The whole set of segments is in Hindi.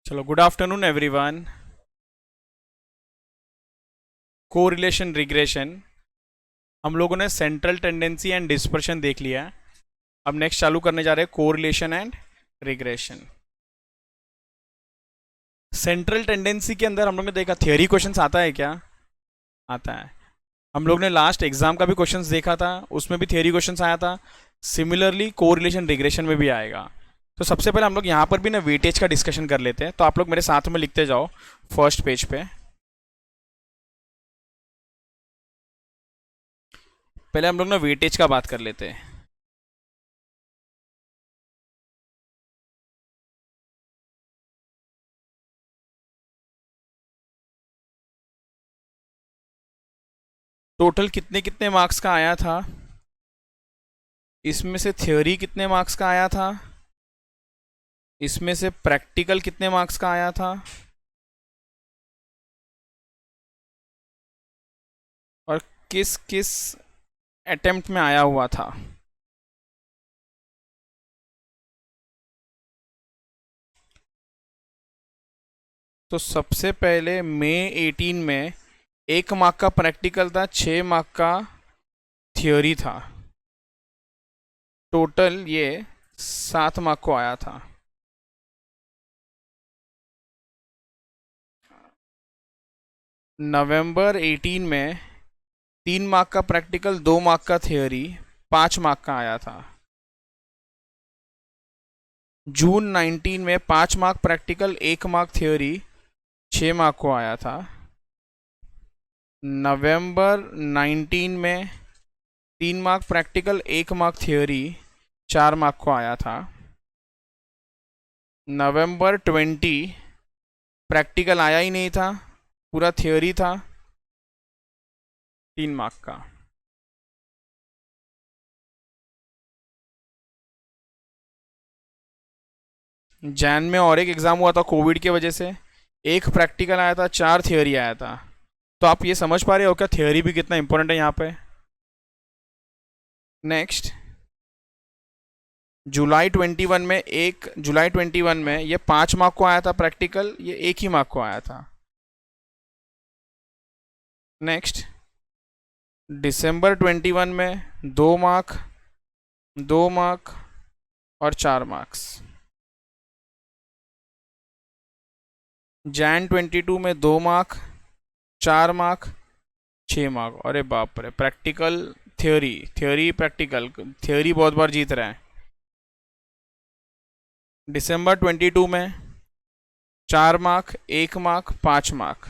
चलो, good afternoon everyone. Correlation regression हम लोगों ने सेंट्रल टेंडेंसी एंड डिस्पर्शन देख लिया है। अब नेक्स्ट चालू करने जा रहे हैं correlation and regression. Central tendency के अंदर हम लोग ने देखा थियरी क्वेश्चंस आता है क्या? आता है। हम लोग ने लास्ट एग्जाम का भी क्वेश्चंस देखा था, उसमें भी थियरी क्वेश्चंस आया था। सिमिलरली कोरिलेशन रिग्रेशन में भी आएगा। तो सबसे पहले हम लोग यहाँ पर भी ना वेटेज का डिस्कशन कर लेते हैं, तो आप लोग मेरे साथ में लिखते जाओ फर्स्ट पेज पे। पहले हम लोग ना वेटेज का बात कर लेते हैं। टोटल कितने कितने मार्क्स का आया था? इसमें से थ्योरी कितने मार्क्स का आया था? इसमें से प्रैक्टिकल कितने मार्क्स का आया था? और किस किस अटेम्प्ट में आया हुआ था? तो सबसे पहले मई 18 में 1 मार्क का प्रैक्टिकल था, 6 मार्क का थ्योरी था। टोटल ये 7 मार्क को आया था। नवंबर 18 में 3 मार्क का प्रैक्टिकल, 2 मार्क का थ्योरी, 5 मार्क का आया था। जून 19 में 5 mark practical, 1 mark theory, 6 mark को आया था। नवंबर 19 में 3 mark practical, 1 mark theory, 4 mark को आया था। नवंबर 20 प्रैक्टिकल आया ही नहीं था, पूरा थ्योरी था, 3 मार्क का। जैन में और एक एग्ज़ाम हुआ था कोविड की वजह से, 1 प्रैक्टिकल आया था, 4 थ्योरी आया था। तो आप ये समझ पा रहे हो क्या थ्योरी भी कितना इंपॉर्टेंट है यहाँ पे? नेक्स्ट, जुलाई 21 में ये 5 मार्क को आया था प्रैक्टिकल, ये 1 ही मार्क को आया था। नेक्स्ट, दिसंबर 21 में 2 मार्क, 2 मार्क और 4 मार्क्स। जैन 22 में 2 मार्क, 4 मार्क, 6 मार्क। अरे बाप रे, practical theory, theory practical, theory बहुत बार जीत रहे हैं। दिसंबर 22 में 4 मार्क, 1 मार्क, 5 मार्क।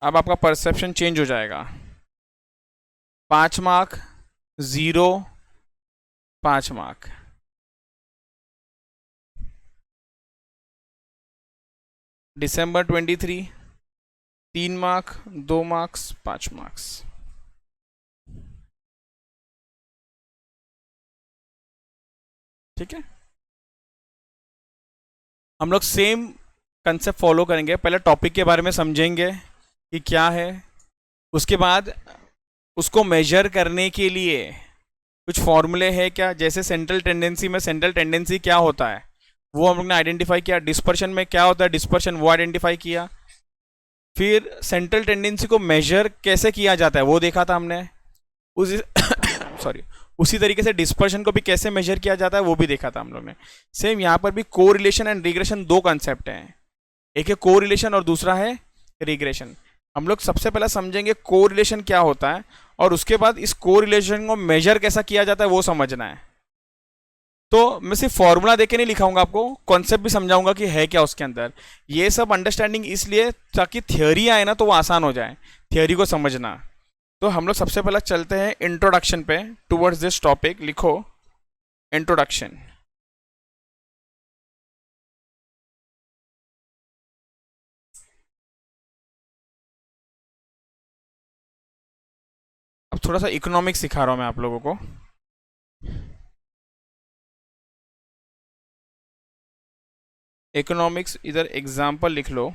अब आपका परसेप्शन चेंज हो जाएगा। 5 मार्क, 0, 5 मार्क। दिसंबर 23 3 मार्क, 2 मार्क्स, 5 मार्क्स। ठीक है, हम लोग सेम कंसेप्ट फॉलो करेंगे। पहले टॉपिक के बारे में समझेंगे कि क्या है, उसके बाद उसको मेजर करने के लिए कुछ फॉर्मूले है क्या, जैसे सेंट्रल टेंडेंसी में सेंट्रल टेंडेंसी क्या होता है वो हम लोग ने आइडेंटिफाई किया, डिस्पर्शन में क्या होता है डिस्पर्शन वो आइडेंटिफाई किया, फिर सेंट्रल टेंडेंसी को मेजर कैसे किया जाता है वो देखा था हमने। उस सॉरी, उसी तरीके से डिस्पर्शन को भी कैसे मेजर किया जाता है वो भी देखा था हम लोग ने। सेम यहाँ पर भी कोरिलेशन एंड रिग्रेशन दो कॉन्सेप्ट हैं, एक है कोरिलेशन और दूसरा है रिग्रेशन। हम लोग सबसे पहले समझेंगे कोरिलेशन क्या होता है, और उसके बाद इस कोरिलेशन को मेजर कैसा किया जाता है वो समझना है। तो मैं सिर्फ फॉर्मूला देके नहीं लिखाऊंगा, आपको कॉन्सेप्ट भी समझाऊंगा कि है क्या उसके अंदर। ये सब अंडरस्टैंडिंग इसलिए ताकि थियोरी आए ना तो वो आसान हो जाए थियोरी को समझना। तो हम लोग सबसे पहले चलते हैं इंट्रोडक्शन पे, टुवर्ड्स दिस टॉपिक लिखो इंट्रोडक्शन। अब थोड़ा सा इकोनॉमिक्स सिखा रहा हूं मैं आप लोगों को। इकोनॉमिक्स, इधर एग्जाम्पल लिख लो।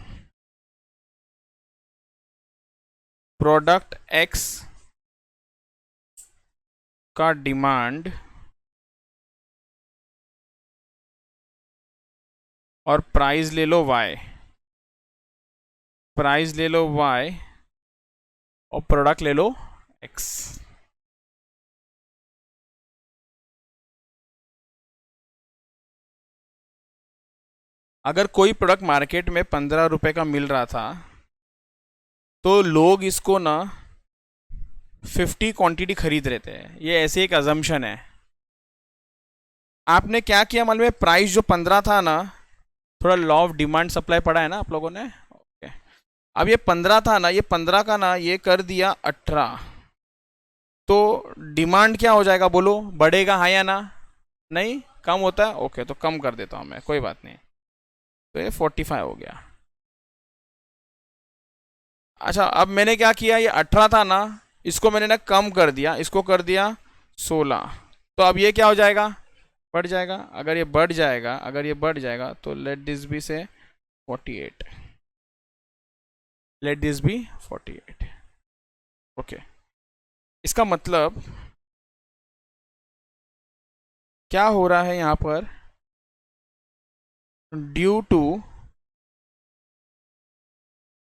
प्रोडक्ट एक्स का डिमांड और प्राइस ले लो y, प्राइस ले लो y और प्रोडक्ट ले लो x। अगर कोई प्रोडक्ट मार्केट में 15 रुपए का मिल रहा था तो लोग इसको ना 50 क्वांटिटी खरीद रहे थे, ये ऐसे एक अजम्पशन है। आपने क्या किया मालूम है, प्राइस जो 15 था ना, थोड़ा लॉ ऑफ डिमांड सप्लाई पढ़ा है ना आप लोगों ने, ओके। अब ये 15 था ना, ये 15 का ना ये कर दिया 18, तो डिमांड क्या हो जाएगा बोलो, बढ़ेगा हाँ या ना? नहीं, कम होता है, ओके तो कम कर देता हूँ मैं, कोई बात नहीं। तो ये 45 हो गया। अच्छा, अब मैंने क्या किया, ये 18 था ना, इसको मैंने ना कम कर दिया, इसको कर दिया 16, तो अब ये क्या हो जाएगा, बढ़ जाएगा। अगर ये बढ़ जाएगा, अगर ये बढ़ जाएगा तो लेट दिस बी से 48, लेट दिस बी 48, ओके। इसका मतलब क्या हो रहा है यहां पर, due to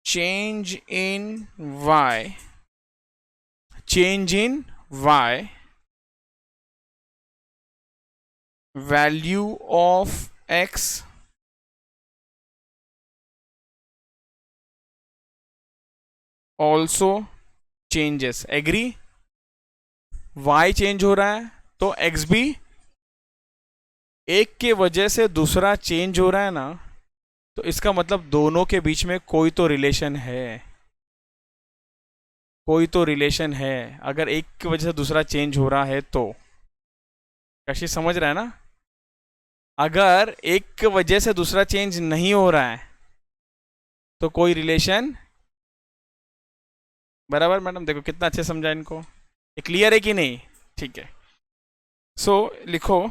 change in y, change in y, value of x also changes, agree? y change हो रहा है तो x भी, एक के वजह से दूसरा चेंज हो रहा है ना, तो इसका मतलब दोनों के बीच में कोई तो रिलेशन है, कोई तो रिलेशन है। अगर एक की वजह से दूसरा चेंज हो रहा है तो, कशिश समझ रहा है ना? अगर एक की वजह से दूसरा चेंज नहीं हो रहा है तो कोई रिलेशन, बराबर मैडम? देखो कितना अच्छे समझा इनको, ये क्लियर है कि नहीं? ठीक है, सो लिखो।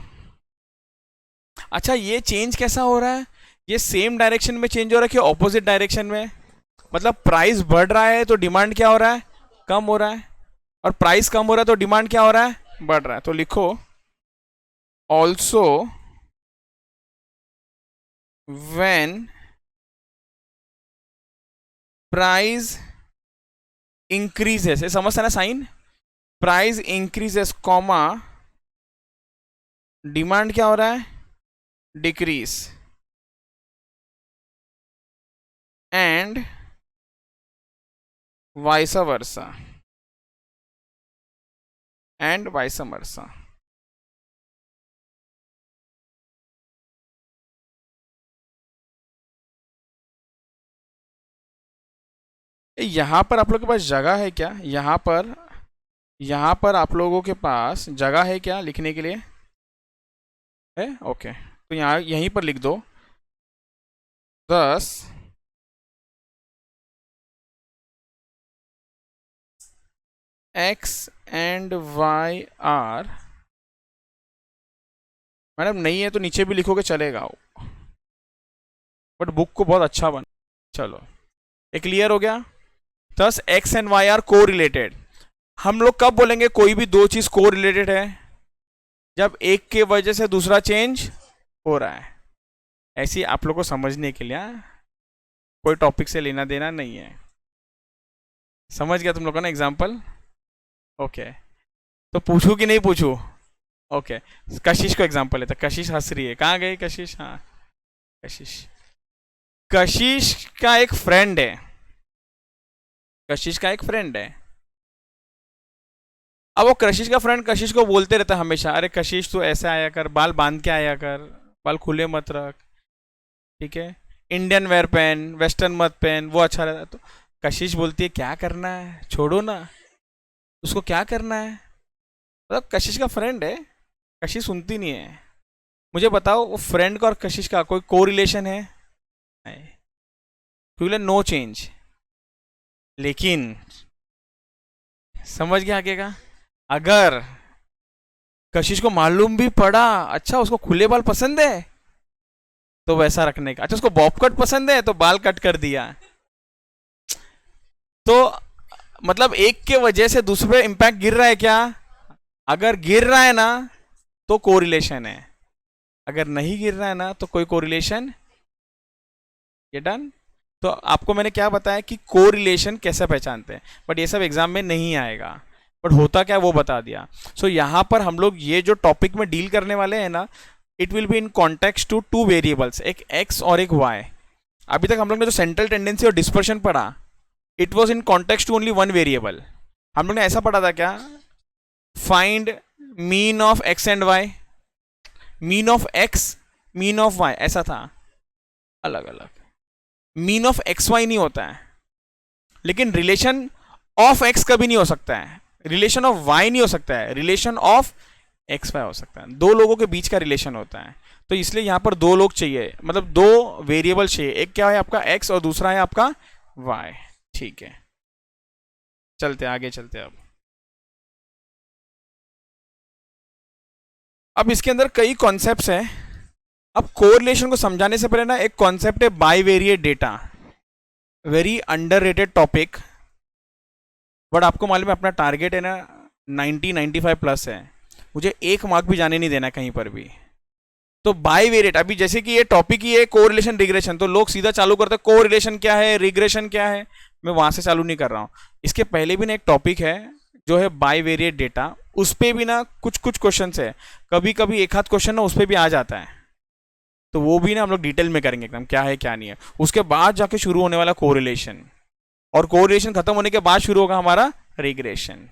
अच्छा, ये चेंज कैसा हो रहा है, ये सेम डायरेक्शन में चेंज हो रहा है कि ऑपोजिट डायरेक्शन में? मतलब प्राइस बढ़ रहा है तो डिमांड क्या हो रहा है, कम हो रहा है, और प्राइस कम हो रहा है तो डिमांड क्या हो रहा है, बढ़ रहा है। तो लिखो ऑल्सो व्हेन प्राइस इंक्रीजेस, समझता ना sign, price increases comma demand क्या हो रहा है, decrease, and vice versa, and vice versa. यहां पर आप लोगों के पास जगह है क्या, यहां पर आप लोगों के पास जगह है क्या लिखने के लिए? है, ओके। तो यहाँ यहीं पर लिख दो 10 x and y are, madam नहीं है तो नीचे भी लिखोगे चलेगा, बट बुक को बहुत अच्छा बन। चलो, ये क्लियर हो गया। 10 x एंड y आर को रिलेटेड। हम लोग कब बोलेंगे कोई भी दो चीज को रिलेटेड है, जब एक के वजह से दूसरा चेंज हो रहा है। ऐसी आप लोग को समझने के लिए, कोई टॉपिक से लेना देना नहीं है, समझ गया तुम लोग का ना एग्जाम्पल? ओके, तो पूछू कि नहीं पूछू? ओके, कशिश को एग्जाम्पल लेता। कशिश हंस रही है, कहाँ गई कशिश? हाँ, कशिश, कशिश का एक फ्रेंड है, कशिश का एक फ्रेंड है। अब वो कशिश का फ्रेंड कशिश को बोलते रहता है हमेशा, अरे कशिश तू ऐसे आया कर, बाल बांध के आया कर, बाल खुले मत रख, ठीक है, इंडियन वेयर पहन, वेस्टर्न मत पहन, वो अच्छा रहता है। तो कशिश बोलती है क्या करना है, छोड़ो ना उसको, क्या करना है? मतलब कशिश का फ्रेंड है, कशिश सुनती नहीं है। मुझे बताओ वो फ्रेंड का और कशिश का कोई को रिलेशन है? No change. लेकिन समझ गया आगे का, अगर कशिश को मालूम भी पड़ा, अच्छा उसको खुले बाल पसंद है तो वैसा रखने का, अच्छा उसको बॉब कट पसंद है तो बाल कट कर दिया, तो मतलब एक के वजह से दूसरे पे इंपैक्ट गिर रहा है क्या? अगर गिर रहा है ना तो कोरिलेशन है, अगर नहीं गिर रहा है ना तो कोई कोरिलेशन ये डन। तो आपको मैंने क्या बताया कि कोरिलेशन कैसे पहचानते हैं, बट ये सब एग्जाम में नहीं आएगा, बट होता क्या वो बता दिया। सो यहाँ पर हम लोग ये जो टॉपिक में डील करने वाले हैं ना, it will be in context to two variables, एक एक्स और एक वाई। अभी तक हम लोग ने जो सेंट्रल टेंडेंसी और डिस्पर्शन पढ़ा, it was in context to only one variable. हम लोग ने ऐसा पढ़ा था क्या, find mean of x and y, mean of x mean of y, ऐसा था। अलग अलग मीन ऑफ एक्स वाई नहीं होता है, लेकिन रिलेशन ऑफ एक्स कभी नहीं हो सकता है, रिलेशन ऑफ वाई नहीं हो सकता है, रिलेशन ऑफ एक्स वाई हो सकता है। दो लोगों के बीच का रिलेशन होता है, तो इसलिए यहां पर दो लोग चाहिए, मतलब दो वेरिएबल चाहिए, एक क्या है आपका एक्स और दूसरा है आपका वाई। ठीक है, चलते आगे चलते। अब इसके अंदर कई कॉन्सेप्ट्स हैं। अब कोरिलेशन को समझाने से पहले ना एक कॉन्सेप्ट है bivariate data, very underrated topic, but आपको मालूम है अपना टारगेट है ना 95 प्लस है, मुझे 1 मार्क भी जाने नहीं देना कहीं पर भी। तो बाइवेरिएट, अभी जैसे कि ये टॉपिक ही है कोरिलेशन रिग्रेशन, तो लोग सीधा चालू करते हैं कोरिलेशन क्या है रिग्रेशन क्या है, मैं वहां से चालू नहीं कर रहा हूं। इसके पहले भी ना एक टॉपिक है जो है बाइवेरिएट डेटा, उस पर भी ना कुछ कुछ क्वेश्चन है, कभी कभी एक आध क्वेश्चन ना उस पर भी आ जाता है, तो वो भी ना हम लोग डिटेल में करेंगे एकदम क्या है क्या नहीं है। उसके बाद जाके शुरू होने वाला कोरिलेशन, और कोरिलेशन खत्म होने के बाद शुरू होगा हमारा रिग्रेशन।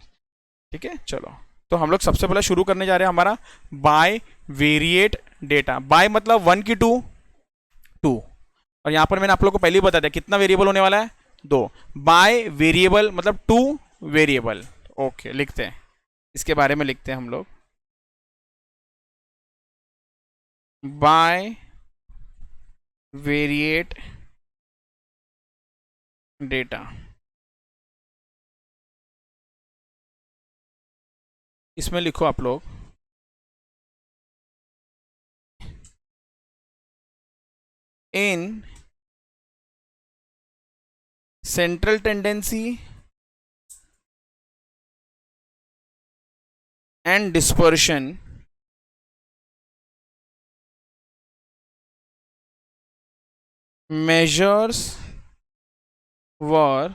ठीक है, चलो तो हम लोग सबसे पहले शुरू करने जा रहे हैं हमारा बाय वेरिएट डेटा। बाय मतलब 1 की 2, और यहां पर मैंने आप लोग को पहले ही बता दिया कितना वेरिएबल होने वाला है 2। बाय वेरिएबल मतलब 2 वेरिएबल। ओके, लिखते हैं, इसके बारे में लिखते हैं हम लोग, बाय वेरिएट डेटा। इसमें लिखो आप लोग in central tendency and dispersion measures were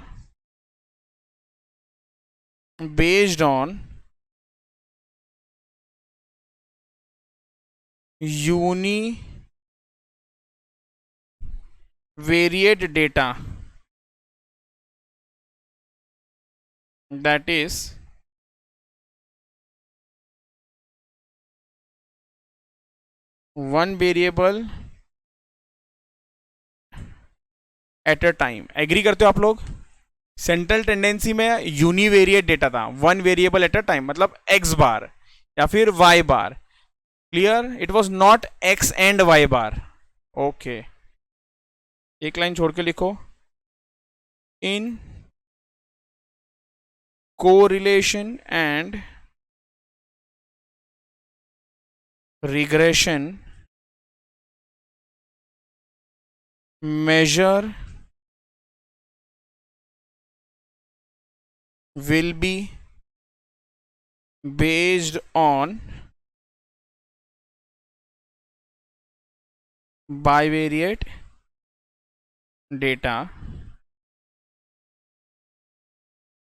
based on univariate data, that is one variable at a time. Agree करते हो आप लोग? सेंट्रल टेंडेंसी में यूनिवेरिएट डेटा था, one variable at a time, मतलब एक्स बार या फिर Y bar. Clear? It was not X and Y bar. Okay, एक लाइन छोड़ के लिखो, in correlation and regression measure will be based on bivariate data,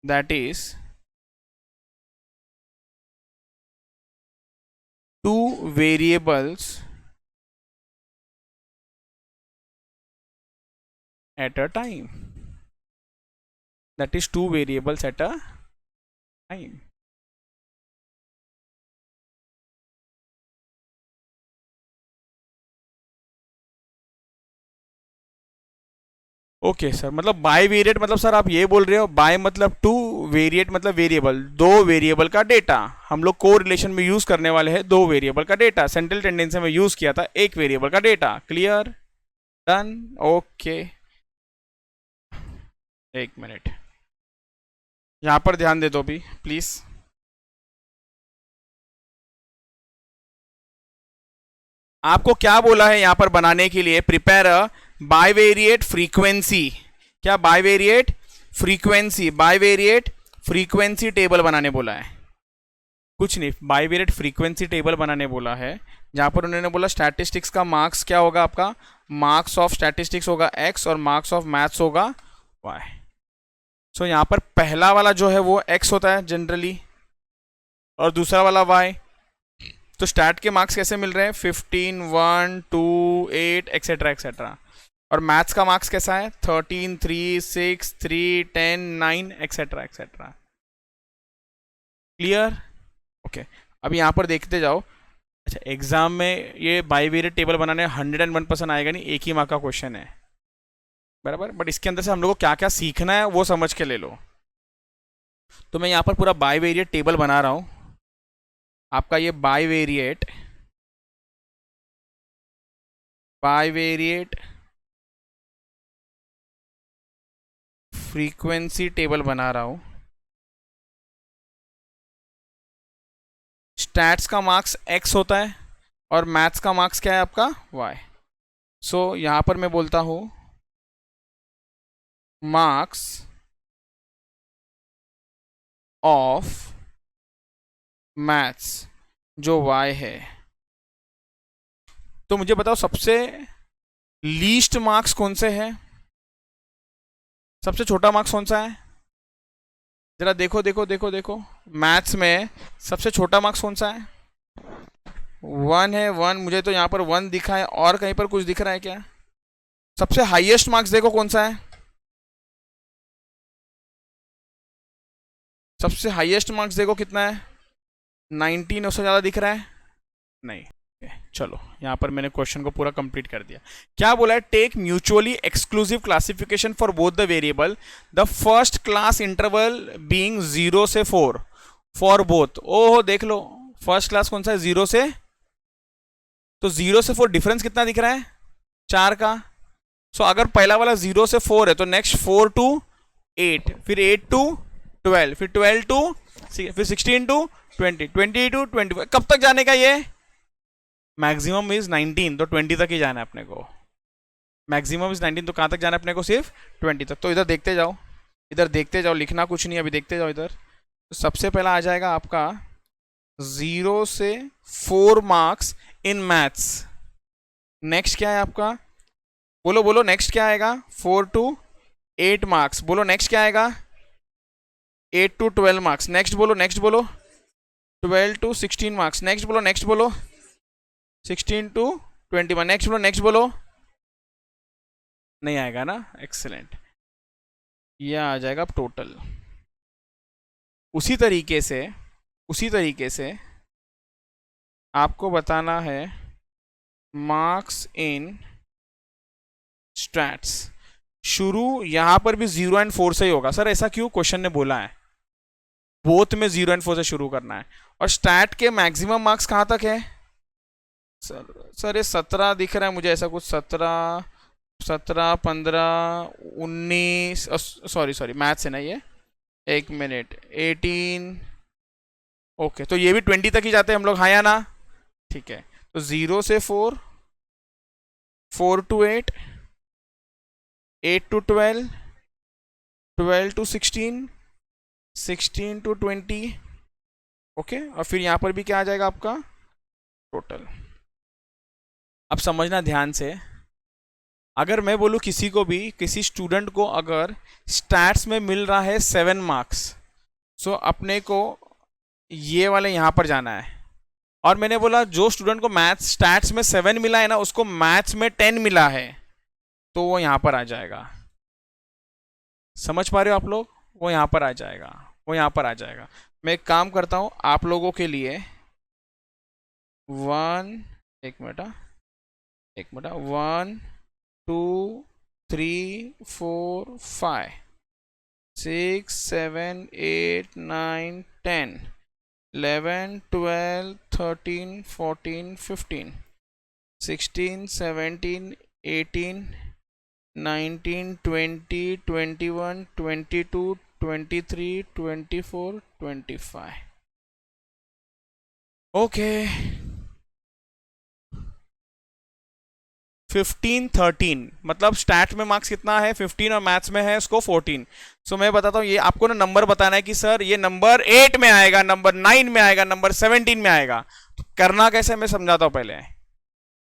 that is two variables at a time, that is two variables at a time। Okay sir, मतलब बाय वेरिएट मतलब सर आप ये बोल रहे हो बाय मतलब टू, वेरिएट मतलब वेरिएबल, दो वेरिएबल का डेटा। हम लोग को रिलेशन में यूज करने वाले हैं दो वेरिएबल का डेटा, सेंट्रल टेंडेंसी में यूज किया था एक वेरिएबल का डेटा। क्लियर? डन? ओके, एक मिनट यहां पर ध्यान दे दो भी प्लीज। आपको क्या बोला है यहां पर बनाने के लिए? Prepare a bivariate frequency. क्या? Bivariate frequency, bivariate frequency table बनाने बोला है, कुछ नहीं, बाइवेरिएट फ्रीक्वेंसी टेबल बनाने बोला है, जहां पर उन्होंने बोला स्टैटिस्टिक्स का मार्क्स क्या होगा आपका मार्क्स ऑफ स्टैटिस्टिक्स होगा x और मार्क्स ऑफ मैथ्स होगा y। सो यहाँ पर पहला वाला जो है वो x होता है जनरली और दूसरा वाला y। तो स्टैट के मार्क्स कैसे मिल रहे हैं? 15, 1, 2, 8 एक्सेट्रा एक्सेट्रा। और मैथ्स का मार्क्स कैसा है? 13, 3, 6, 3, 10, 9 एक्सेट्रा एक्सेट्रा। क्लियर? ओके, अब यहाँ पर देखते जाओ। अच्छा, एग्जाम में ये बाईवेरिएट टेबल बनाने 101% आएगा नहीं, एक ही मार्क का क्वेश्चन है, बराबर। बट इसके अंदर से हम लोग को क्या क्या सीखना है वो समझ के ले लो। तो मैं यहाँ पर पूरा बाईवेरिएट टेबल बना रहा हूँ। आपका ये बाईवेरिएट फ्रीक्वेंसी टेबल बना रहा हूँ। स्टैट्स का मार्क्स x होता है और मैथ्स का मार्क्स क्या है आपका? y। सो यहाँ पर मैं बोलता हूँ मार्क्स ऑफ मैथ्स जो y है। तो मुझे बताओ सबसे लीस्ट मार्क्स कौन से हैं? सबसे छोटा मार्क्स कौन सा है? जरा देखो देखो देखो देखो, मैथ्स में सबसे छोटा मार्क्स कौन सा है? 1 है। 1 मुझे तो यहाँ पर 1 दिखा है, और कहीं पर कुछ दिख रहा है क्या? सबसे हाईएस्ट मार्क्स देखो कौन सा है? सबसे हाईएस्ट मार्क्स देखो कितना है? 19। उससे ज़्यादा दिख रहा है? नहीं। चलो, यहाँ पर मैंने क्वेश्चन को पूरा कंप्लीट कर दिया। क्या बोला है? Take mutually exclusive classification for both the variable, the first class interval being 0 से 4 फॉर बोथ। ओहो, देख लो, फर्स्ट क्लास कौन सा है? 0 से। तो 0 से 4 डिफरेंस कितना दिख रहा है? 4 का। सो अगर पहला वाला 0 से 4 है तो नेक्स्ट 4 to 8, फिर 8 to 12, फिर 12 to फिर 16 to 20, 20 to 25। कब तक जाने का ये? मैक्सिमम इज 19, तो 20 तक ही जाना है अपने को। मैक्सिमम इज 19, तो कहाँ तक जाना है अपने को? सिर्फ 20 तक। तो इधर देखते जाओ, इधर देखते जाओ, लिखना कुछ नहीं, अभी देखते जाओ इधर। तो सबसे पहला आ जाएगा आपका 0 से 4 मार्क्स इन मैथ्स। नेक्स्ट क्या है आपका? बोलो बोलो, नेक्स्ट क्या आएगा? 4 to 8 मार्क्स। बोलो नेक्स्ट क्या आएगा? 8 to 12 मार्क्स। नेक्स्ट बोलो, नेक्स्ट बोलो। 12 to 16 मार्क्स। नेक्स्ट बोलो, नेक्स्ट बोलो। 16 to 21। नेक्स्ट बोलो, नेक्स्ट बोलो। नहीं आएगा ना? एक्सेलेंट, यह आ जाएगा अब टोटल। उसी तरीके से आपको बताना है मार्क्स इन स्टैट्स। शुरू यहां पर भी 0 and 4 से ही होगा। सर ऐसा क्यों? क्वेश्चन ने बोला है बोथ में 0 and 4 से शुरू करना है। और स्टैट के मैक्सिमम मार्क्स कहां तक है? सर ये 17 दिख रहा है मुझे, ऐसा कुछ 17, 15, 19, सॉरी मैथ्स है ना ये, एक मिनट, 18। ओके, तो ये भी 20 तक ही जाते हैं हम लोग, हाँ या ना? ठीक है, तो 0 से 4, 4 to 8, 8 to 12, 12 to 16, 16 to 20। Okay, और फिर यहाँ पर भी क्या आ जाएगा आपका? टोटल। अब समझना ध्यान से, अगर मैं बोलूँ किसी को भी, किसी स्टूडेंट को अगर स्टैट्स में मिल रहा है 7 मार्क्स, सो अपने को ये वाले यहाँ पर जाना है। और मैंने बोला जो स्टूडेंट को मैथ्स स्टैट्स में 7 मिला है ना, उसको मैथ्स में 10 मिला है, तो वो यहाँ पर आ जाएगा। समझ पा रहे हो आप लोग? वो यहाँ पर आ जाएगा, वो यहाँ पर आ जाएगा। मैं एक काम करता हूँ आप लोगों के लिए, एक मिनट 1, 2, 3, 4, 5, 6, 7, 8, 9, 10, 11, 12, 13, 14, 15, 16, 17, 18, 19, 20, 21, 22, 23, 24, 25। ओके, 15, 13 मतलब स्टैट में मार्क्स कितना है? 15 और मैथ्स में है इसको 14। सो मैं बताता हूँ, ये आपको ना नंबर बताना है कि सर ये नंबर 8 में आएगा, नंबर 9 में आएगा, नंबर 17 में आएगा। तो करना कैसे मैं समझाता हूँ पहले।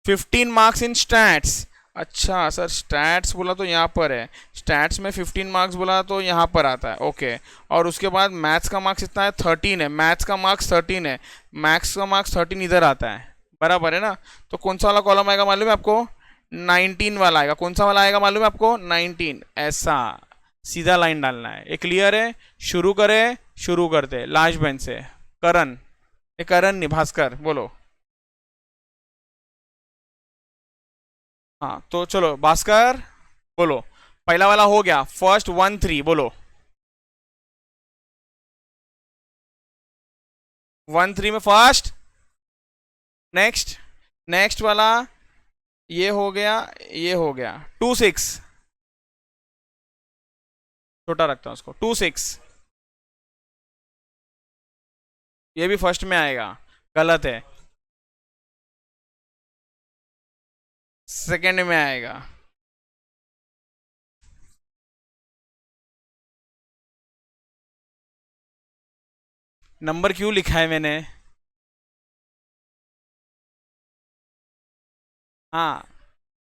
15 मार्क्स इन स्टैट्स, अच्छा सर, स्टैट्स बोला तो यहाँ पर है, स्टैट्स में 15 मार्क्स बोला तो यहाँ पर आता है, ओके। और उसके बाद मैथ्स का मार्क्स इतना है 13 है, मैथ्स का मार्क्स 13 है, मैथ्स का मार्क्स 13 इधर आता है, बराबर है ना। तो कौन सा वाला कॉलम आएगा मालूम है आपको? 19 वाला आएगा। कौन सा वाला आएगा मालूम है आपको? 19। ऐसा सीधा लाइन डालना है। ये क्लियर है? शुरू करे, शुरू करते लास्ट बेंच से। करण, ये करण नहीं, भास्कर बोलो। हाँ तो चलो भास्कर बोलो। पहला वाला हो गया, फर्स्ट 1 3 बोलो। 1 3 में फर्स्ट। नेक्स्ट, नेक्स्ट वाला ये हो गया, ये हो गया 2 6। छोटा रखता हूं उसको, 2 6। ये भी फर्स्ट में आएगा, गलत है, सेकंड में आएगा। नंबर क्यों लिखा है मैंने? हाँ।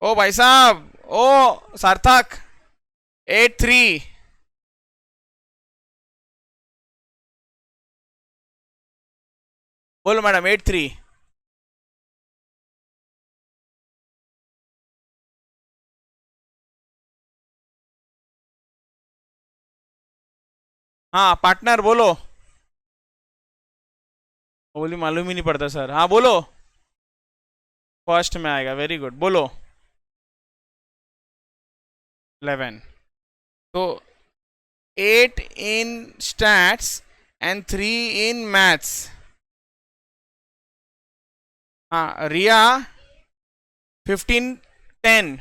ओ भाई साहब, ओ सार्थक, 8 3। बोलो मैडम, 8 3। हाँ पार्टनर बोलो। बोली मालूम ही नहीं पड़ता सर। हाँ बोलो। फर्स्ट में आएगा, वेरी गुड, बोलो। 11। तो 8 इन स्टैट्स एंड 3 इन मैथ्स। हाँ रिया, 15 10।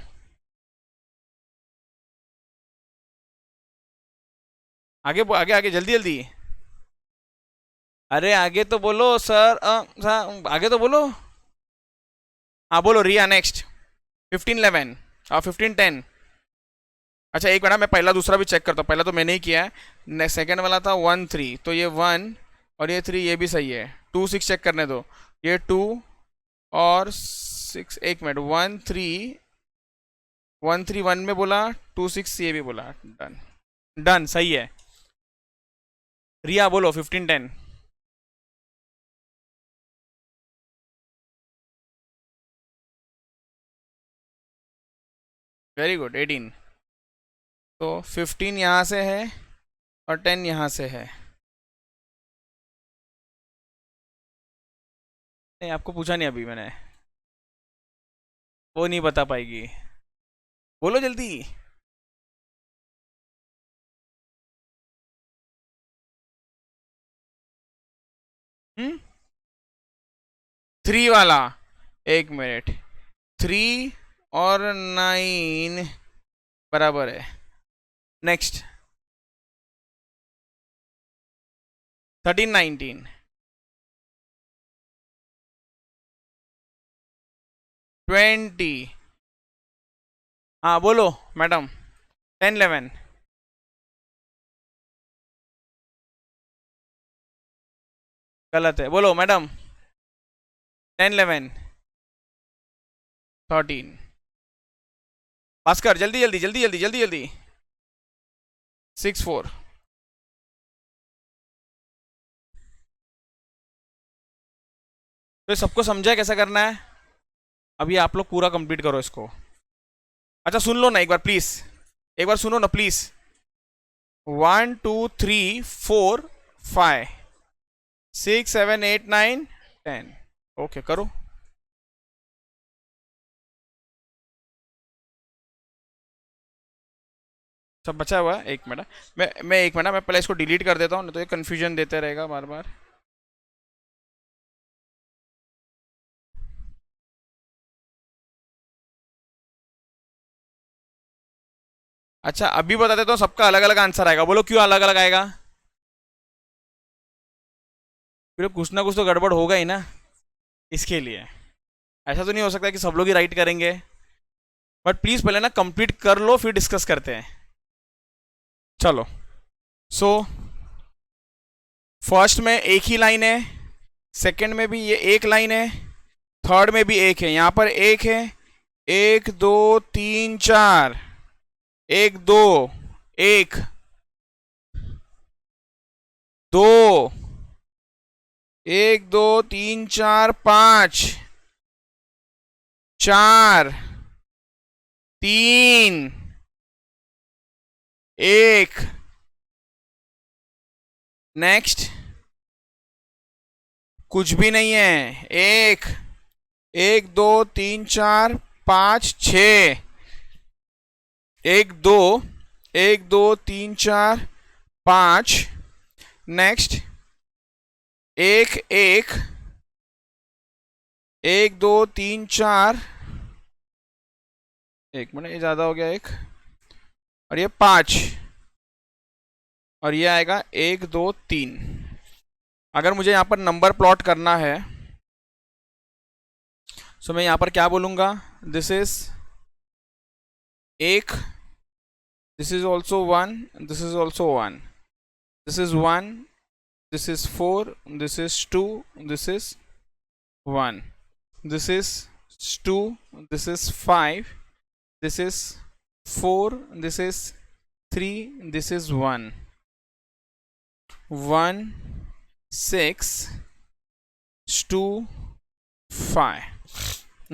आगे आगे आगे, जल्दी जल्दी। अरे आगे तो बोलो सर, आगे तो बोलो। हाँ बोलो रिया, नेक्स्ट। 15 11 और 15 10। अच्छा एक मिनट, मैं पहला दूसरा भी चेक करता हूँ। पहला तो मैंने ही किया है, सेकंड वाला था 1 3, तो ये 1 और ये 3, ये भी सही है। 2 6 चेक करने दो, ये 2 और 6। एक मिनट, 1 3 में बोला, 2 6 ये भी बोला। डन, डन सही है। रिया बोलो 15 10। Very good, 18। तो 15 यहाँ से है और 10 यहाँ से है। नहीं आपको पूछा नहीं अभी मैंने, वो नहीं बता पाएगी। बोलो जल्दी। हम्म, 3 वाला। एक मिनट, 3 और 9 बराबर है। नेक्स्ट, 13 19। 20। हाँ बोलो मैडम। 10 11। गलत है, बोलो मैडम। 10 11 13। भास्कर जल्दी जल्दी जल्दी जल्दी जल्दी जल्दी। 6 4। तो सबको समझा है कैसा करना है? अभी आप लोग पूरा कंप्लीट करो इसको। अच्छा सुन लो ना एक बार प्लीज, एक बार सुनो ना प्लीज। 1 2 3 4 5 6 7 8 9 10। ओके करो। सब बचा हुआ है, एक मिनट। मैं एक मिनट, मैं पहले इसको डिलीट कर देता हूँ, नहीं तो ये कंफ्यूजन देते रहेगा बार बार। अच्छा अभी बता देता हूँ, सबका अलग अलग आंसर आएगा। बोलो क्यों अलग अलग आएगा? फिर कुछ ना कुछ तो गड़बड़ होगा ही ना, इसके लिए। ऐसा तो नहीं हो सकता कि सब लोग ही राइट करेंगे। बट प्लीज पहले ना कंप्लीट कर लो, फिर डिस्कस करते हैं। चलो। सो फर्स्ट में एक ही लाइन है, सेकंड में भी ये एक लाइन है, थर्ड में भी एक है, यहाँ पर एक है, एक दो तीन चार, एक दो, एक दो, एक दो तीन चार पांच, चार, तीन, एक, नेक्स्ट, कुछ भी नहीं है, एक, एक दो तीन चार पांच छ, एक दो, एक दो तीन चार पांच, नेक्स्ट, एक, एक, एक दो तीन चार, एक मिनट ये ज्यादा हो गया, एक और ये पांच, और ये आएगा एक दो तीन। अगर मुझे यहाँ पर नंबर प्लॉट करना है तो मैं यहाँ पर क्या बोलूँगा, दिस इज एक, this is also one, this is also one, this is one, this is four, this is two, this is one, this is two, this is five, this is 4, this is 3, this is 1, 1 6 2 5,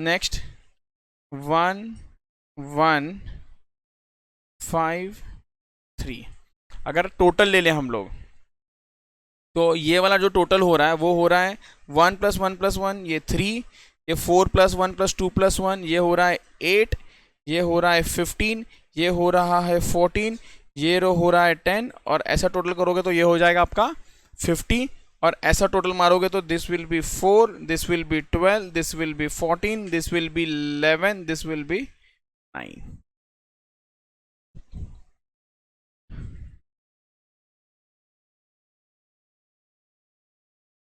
next 1 1 5 3। अगर टोटल ले लें हम लोग तो ये वाला जो टोटल हो रहा है वो हो रहा है 1 + 1 + 1 ये 3, ये 4 + 1 + 2 + 1 ये हो रहा है 8, ये हो रहा है 15, ये हो रहा है 14, ये हो रहा है 10, और ऐसा टोटल करोगे तो ये हो जाएगा आपका 50, और ऐसा टोटल मारोगे तो this will be 4, this will be 12, this will be 14, this will be 11, this will be 9।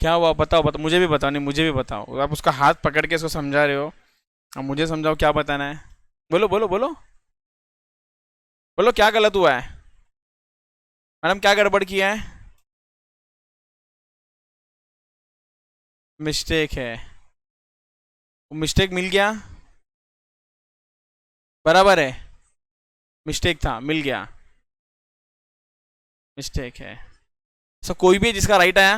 क्या हुआ बताओ, बताओ मुझे भी बताओ, नहीं मुझे भी बताओ, आप उसका हाथ पकड़ के इसको समझा रहे हो, अब मुझे समझाओ क्या बताना है, बोलो बोलो बोलो बोलो, क्या गलत हुआ है मैडम, क्या गड़बड़ किया है, मिस्टेक है, मिस्टेक मिल गया, बराबर है, मिस्टेक था मिल गया, मिस्टेक है, सो कोई भी है जिसका राइट आया,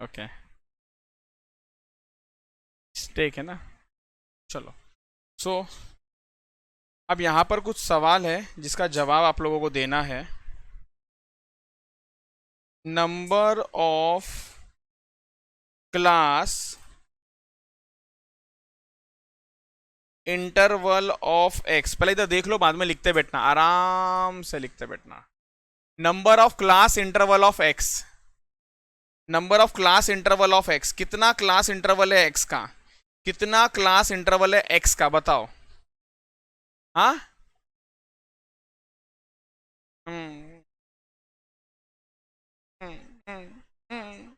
ओके मिस्टेक है ना, चलो। सो अब यहाँ पर कुछ सवाल है जिसका जवाब आप लोगों को देना है। Number of class interval of x, पहले इधर देख लो बाद में लिखते बैठना, आराम से लिखते बैठना। Number of class interval of x, number of class interval of x, कितना क्लास इंटरवल है एक्स का, कितना क्लास इंटरवल है एक्स का, बताओ। हाँ हम्म, हम्म, हम्म,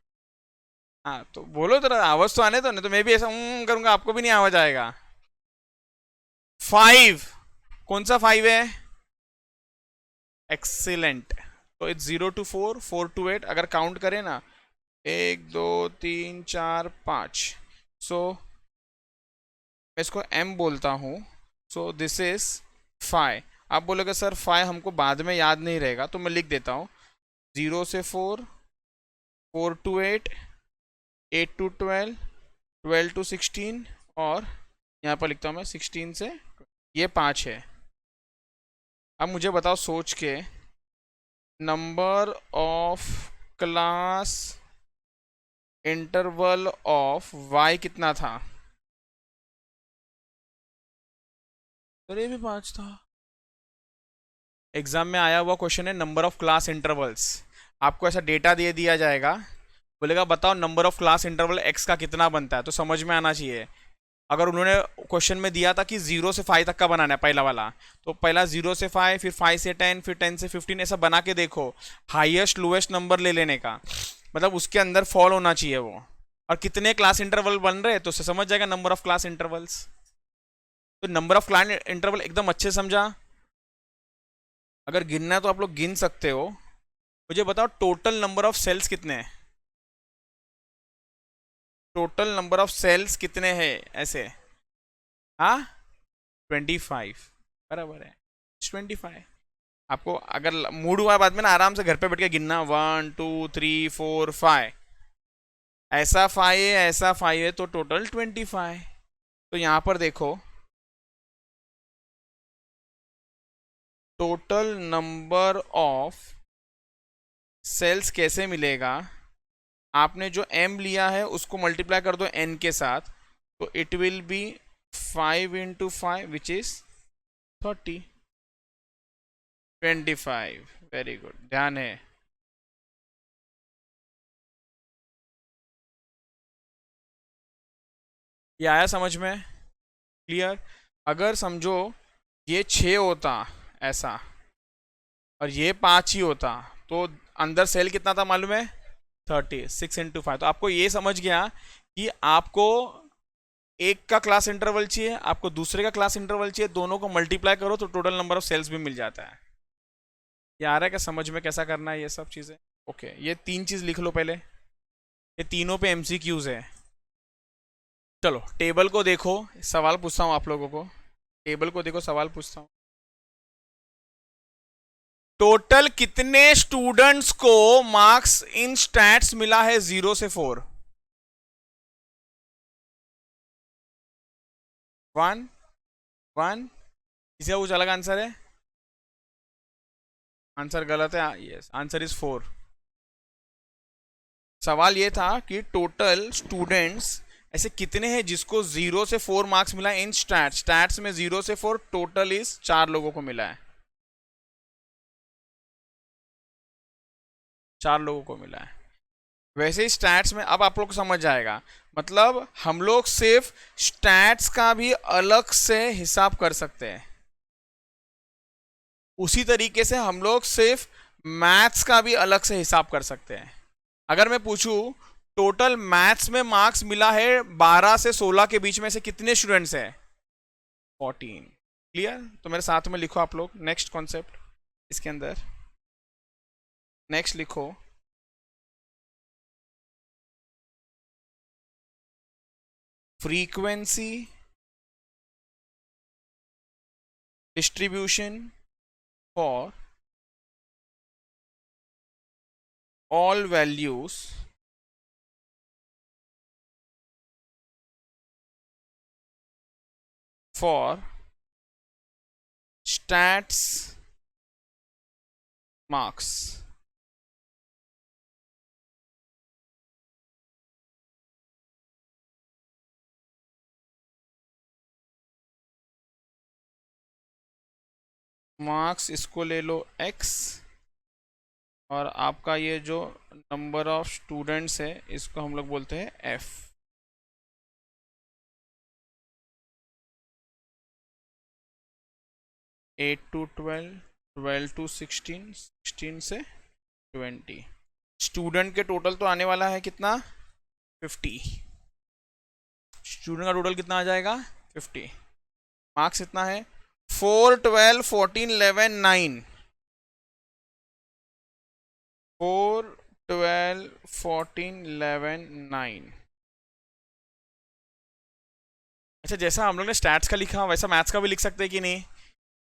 हाँ तो बोलो जरा, आवाज तो आने दो, नहीं तो मैं भी ऐसा करूंगा आपको भी नहीं आवाज आएगा। 5, कौन सा 5 है, एक्सीलेंट। तो इट्स 0 to 4, 4 to 8, अगर काउंट करें ना 1 2 3 4 5, सो मैं इसको m बोलता हूँ, सो दिस इज 5। आप बोलोगे सर 5 हमको बाद में याद नहीं रहेगा, तो मैं लिख देता हूँ 0 से 4, 4 to 8, 8 to 12, 12 to 16, और यहाँ पर लिखता हूँ मैं 16 से, ये 5 है। अब मुझे बताओ सोच के, number of class interval of y कितना था, तो ये भी 5 था। एग्जाम में आया हुआ क्वेश्चन है नंबर ऑफ क्लास इंटरवल्स, आपको ऐसा डेटा दे दिया जाएगा, बोलेगा बताओ number of class interval x का कितना बनता है, तो समझ में आना चाहिए। अगर उन्होंने क्वेश्चन में दिया था कि 0 से 5 तक का बनाना है पहला वाला, तो पहला 0 से 5, फिर 5 से 10, फिर 10 से 15, ऐसा बना के देखो, हाईएस्ट लोएस्ट नंबर ले लेने का, मतलब उसके अंदर फॉल होना चाहिए वो, और कितने क्लास इंटरवल बन रहे हैं तो उससे समझ जाएगा नंबर ऑफ क्लास इंटरवल्स। तो नंबर ऑफ क्लास इंटरवल एकदम अच्छे समझा, अगर गिनना है तो आप लोग गिन सकते हो। मुझे बताओ टोटल नंबर ऑफ सेल्स कितने हैं, टोटल नंबर ऑफ सेल्स कितने हैं, ऐसे हाँ 25 बराबर है 25। आपको अगर मूड हुआ बाद में ना आराम से घर पे बैठ के गिनना 1 2 3 4 5, ऐसा 5 है ऐसा 5 है तो टोटल 25। तो यहां पर देखो टोटल नंबर ऑफ सेल्स कैसे मिलेगा। आपने जो m लिया है उसको मल्टीप्लाई कर दो n के साथ, तो it will B 5 × 5 which is 30 25। Very good, ध्यान है। ये आया समझ में? क्लियर? अगर समझो ये 6 होता ऐसा और ये 5 ही होता तो अंदर सेल कितना था मालूम है? 30। 6 × 5। तो आपको ये समझ गया कि आपको एक का क्लास इंटरवल चाहिए, आपको दूसरे का क्लास इंटरवल चाहिए, दोनों को मल्टीप्लाई करो तो टोटल नंबर ऑफ सेल्स भी मिल जाता है। ये आ रहा है क्या समझ में कैसा करना है ये सब चीज़ें? ओके, ये 3 चीज़ लिख लो पहले, ये तीनों पे एमसीक्यूज है। चलो टेबल को देखो, सवाल पूछता हूँ आप लोगों को। टेबल को देखो, सवाल पूछता हूँ। टोटल कितने स्टूडेंट्स को मार्क्स इन स्टैट्स मिला है 0 से 4? 1 1। किसी का कुछ अलग आंसर है? आंसर गलत है, यस आंसर इज 4। सवाल ये था कि टोटल स्टूडेंट्स ऐसे कितने हैं जिसको 0 से 4 मार्क्स मिला इन स्टैट्स। स्टैट्स में 0 से 4 टोटल इस 4 लोगों को मिला है, 4 लोगों को मिला है। वैसे ही स्टैट्स में अब आप लोग को समझ जाएगा, मतलब हम लोग सिर्फ स्टैट्स का भी अलग से हिसाब कर सकते हैं, उसी तरीके से हम लोग सिर्फ मैथ्स का भी अलग से हिसाब कर सकते हैं। अगर मैं पूछूं टोटल मैथ्स में मार्क्स मिला है 12 से 16 के बीच में से कितने स्टूडेंट्स हैं? 14। क्लियर? तो मेरे साथ में लिखो आप लोग नेक्स्ट कॉन्सेप्ट इसके अंदर। नेक्स्ट लिखो frequency distribution for all values for stats marks। Marks इसको ले लो x, और आपका ये जो नंबर ऑफ स्टूडेंट्स है इसको हम लोग बोलते हैं f। 8 to 12, 12 to 16, 16 से 20। स्टूडेंट के टोटल तो आने वाला है कितना? 50। स्टूडेंट का टोटल कितना आ जाएगा? 50। मार्क्स इतना है 4 12 14 11 9। 4 12 14 11 9। अच्छा, जैसा हम लोग ने स्टैट्स का लिखा वैसा मैथ्स का भी लिख सकते हैं कि नहीं?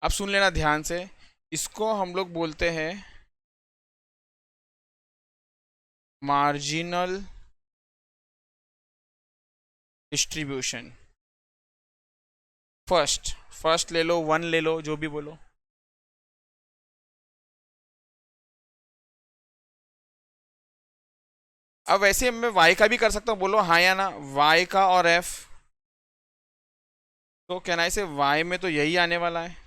अब सुन लेना ध्यान से, इसको हम लोग बोलते हैं मार्जिनल डिस्ट्रीब्यूशन। फर्स्ट ले लो, 1 ले लो, जो भी बोलो। अब वैसे मैं y का भी कर सकता हूँ, बोलो हाँ या ना, y का और f। तो कहना से y में तो यही आने वाला है।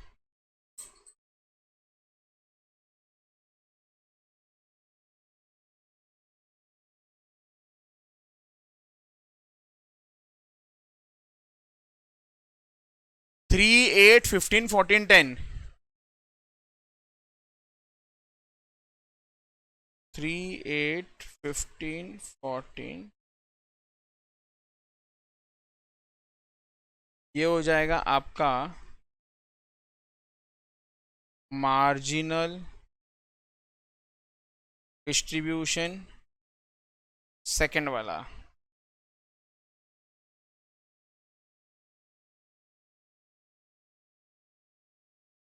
थ्री 8 15 14 10। 3 8 15 14, ये हो जाएगा आपका मार्जिनल डिस्ट्रीब्यूशन सेकंड वाला।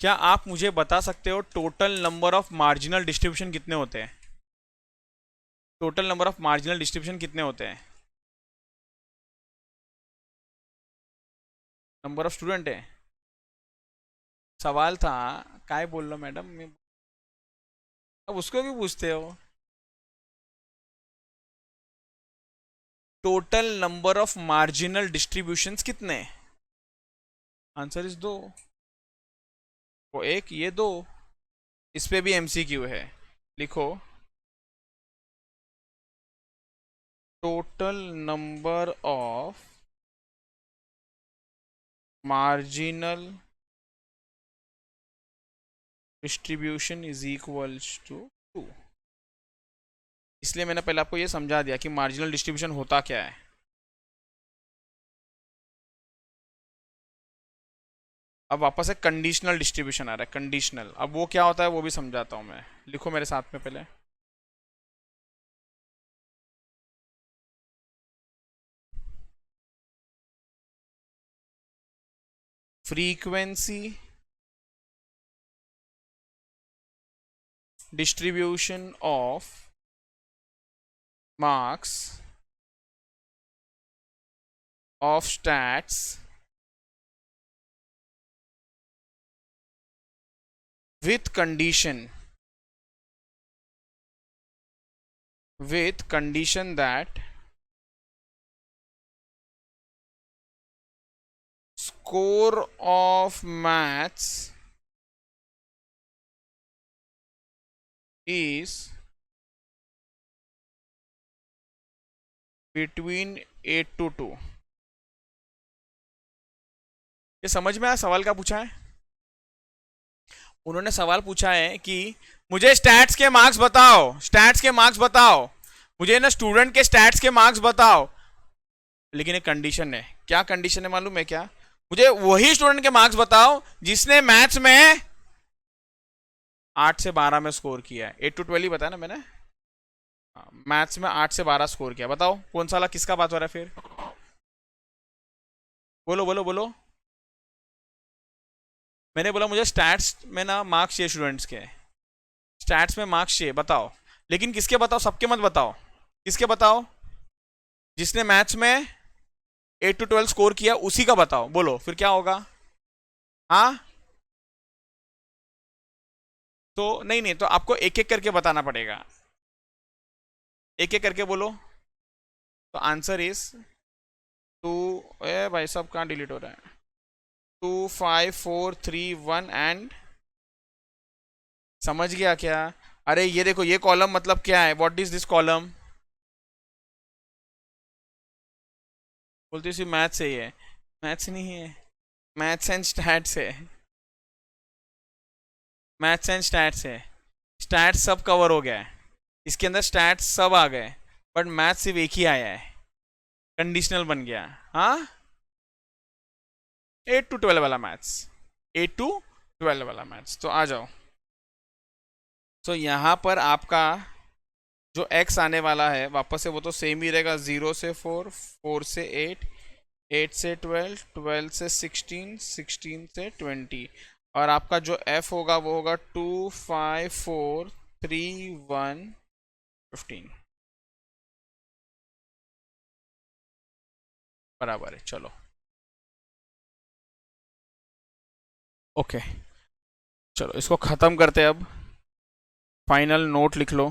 क्या आप मुझे बता सकते हो total number of marginal distribution कितने होते हैं? Total number of marginal distribution कितने होते हैं? नंबर ऑफ स्टूडेंट है सवाल था। काय बोल लो मैडम, अब उसको भी पूछते हो? Total number of marginal distributions कितने? आंसर इज दो। वो एक, ये दो। इस पे भी एमसीक्यू है, लिखो। Total number of marginal distribution is equals to 2। इसलिए मैंने पहले आपको ये समझा दिया कि मार्जिनल डिस्ट्रीब्यूशन होता क्या है। अब वापस एक कंडीशनल डिस्ट्रीब्यूशन आ रहा है, कंडीशनल। अब वो क्या होता है वो भी समझाता हूं मैं, लिखो मेरे साथ में पहले। Frequency distribution of marks of stats with condition that score of maths is between 8 to 2। ये समझ में आया सवाल क्या पूछा है? उन्होंने सवाल पूछा है कि मुझे स्टैट्स के मार्क्स बताओ, स्टैट्स के मार्क्स बताओ, मुझे ना स्टूडेंट के स्टैट्स के मार्क्स बताओ। लेकिन एक कंडीशन है। क्या कंडीशन है मालूम है क्या? मुझे वही स्टूडेंट के मार्क्स बताओ जिसने मैथ्स में 8 से 12 में स्कोर किया है। 8 to 12 ही बताया ना मैंने। मैथ्स में 8 से 12 स्कोर किया। बताओ कौन सा वाला, किसका बात हो रहा है फिर? बोलो बोलो बोलो। मैंने बोला मुझे स्टैट्स में ना मार्क्स चाहिए स्टूडेंट्स के, स्टैट्स में मार्क्स चाहिए, बताओ। लेकिन किसके बताओ? सबके मत बताओ। किसके बताओ? जिसने मैथ्स में 8 to 12 स्कोर किया उसी का बताओ। बोलो फिर क्या होगा? हाँ तो नहीं नहीं, तो आपको एक एक करके बताना पड़ेगा। एक एक करके बोलो। तो आंसर इज 2। ए भाई सब कहाँ डिलीट हो रहा है? 2 5 4 3 1 एंड। समझ गया क्या? अरे ये देखो, ये कॉलम मतलब क्या है? What is this column? बोलती सी मैथ्स है ये। मैथ्स नहीं है, मैथ्स एंड स्टैट्स है। मैथ्स एंड स्टैट्स है। स्टैट्स सब कवर हो गया है, इसके अंदर स्टैट्स सब आ गए, बट मैथ्स सिर्फ एक ही आया है, कंडीशनल बन गया। हाँ 8 to 12 वाला मैथ्स, 8 to 12 वाला मैथ्स। तो आ जाओ। तो यहाँ पर आपका जो x आने वाला है वापस से वो तो सेम ही रहेगा। 0 से 4, 4 से 8, 8 से 12, 12 से 16, 16 से 20। और आपका जो f होगा वो होगा 2 5 4 3 1 15। बराबर है। चलो ओके, चलो इसको ख़त्म करते हैं अब। फाइनल नोट लिख लो।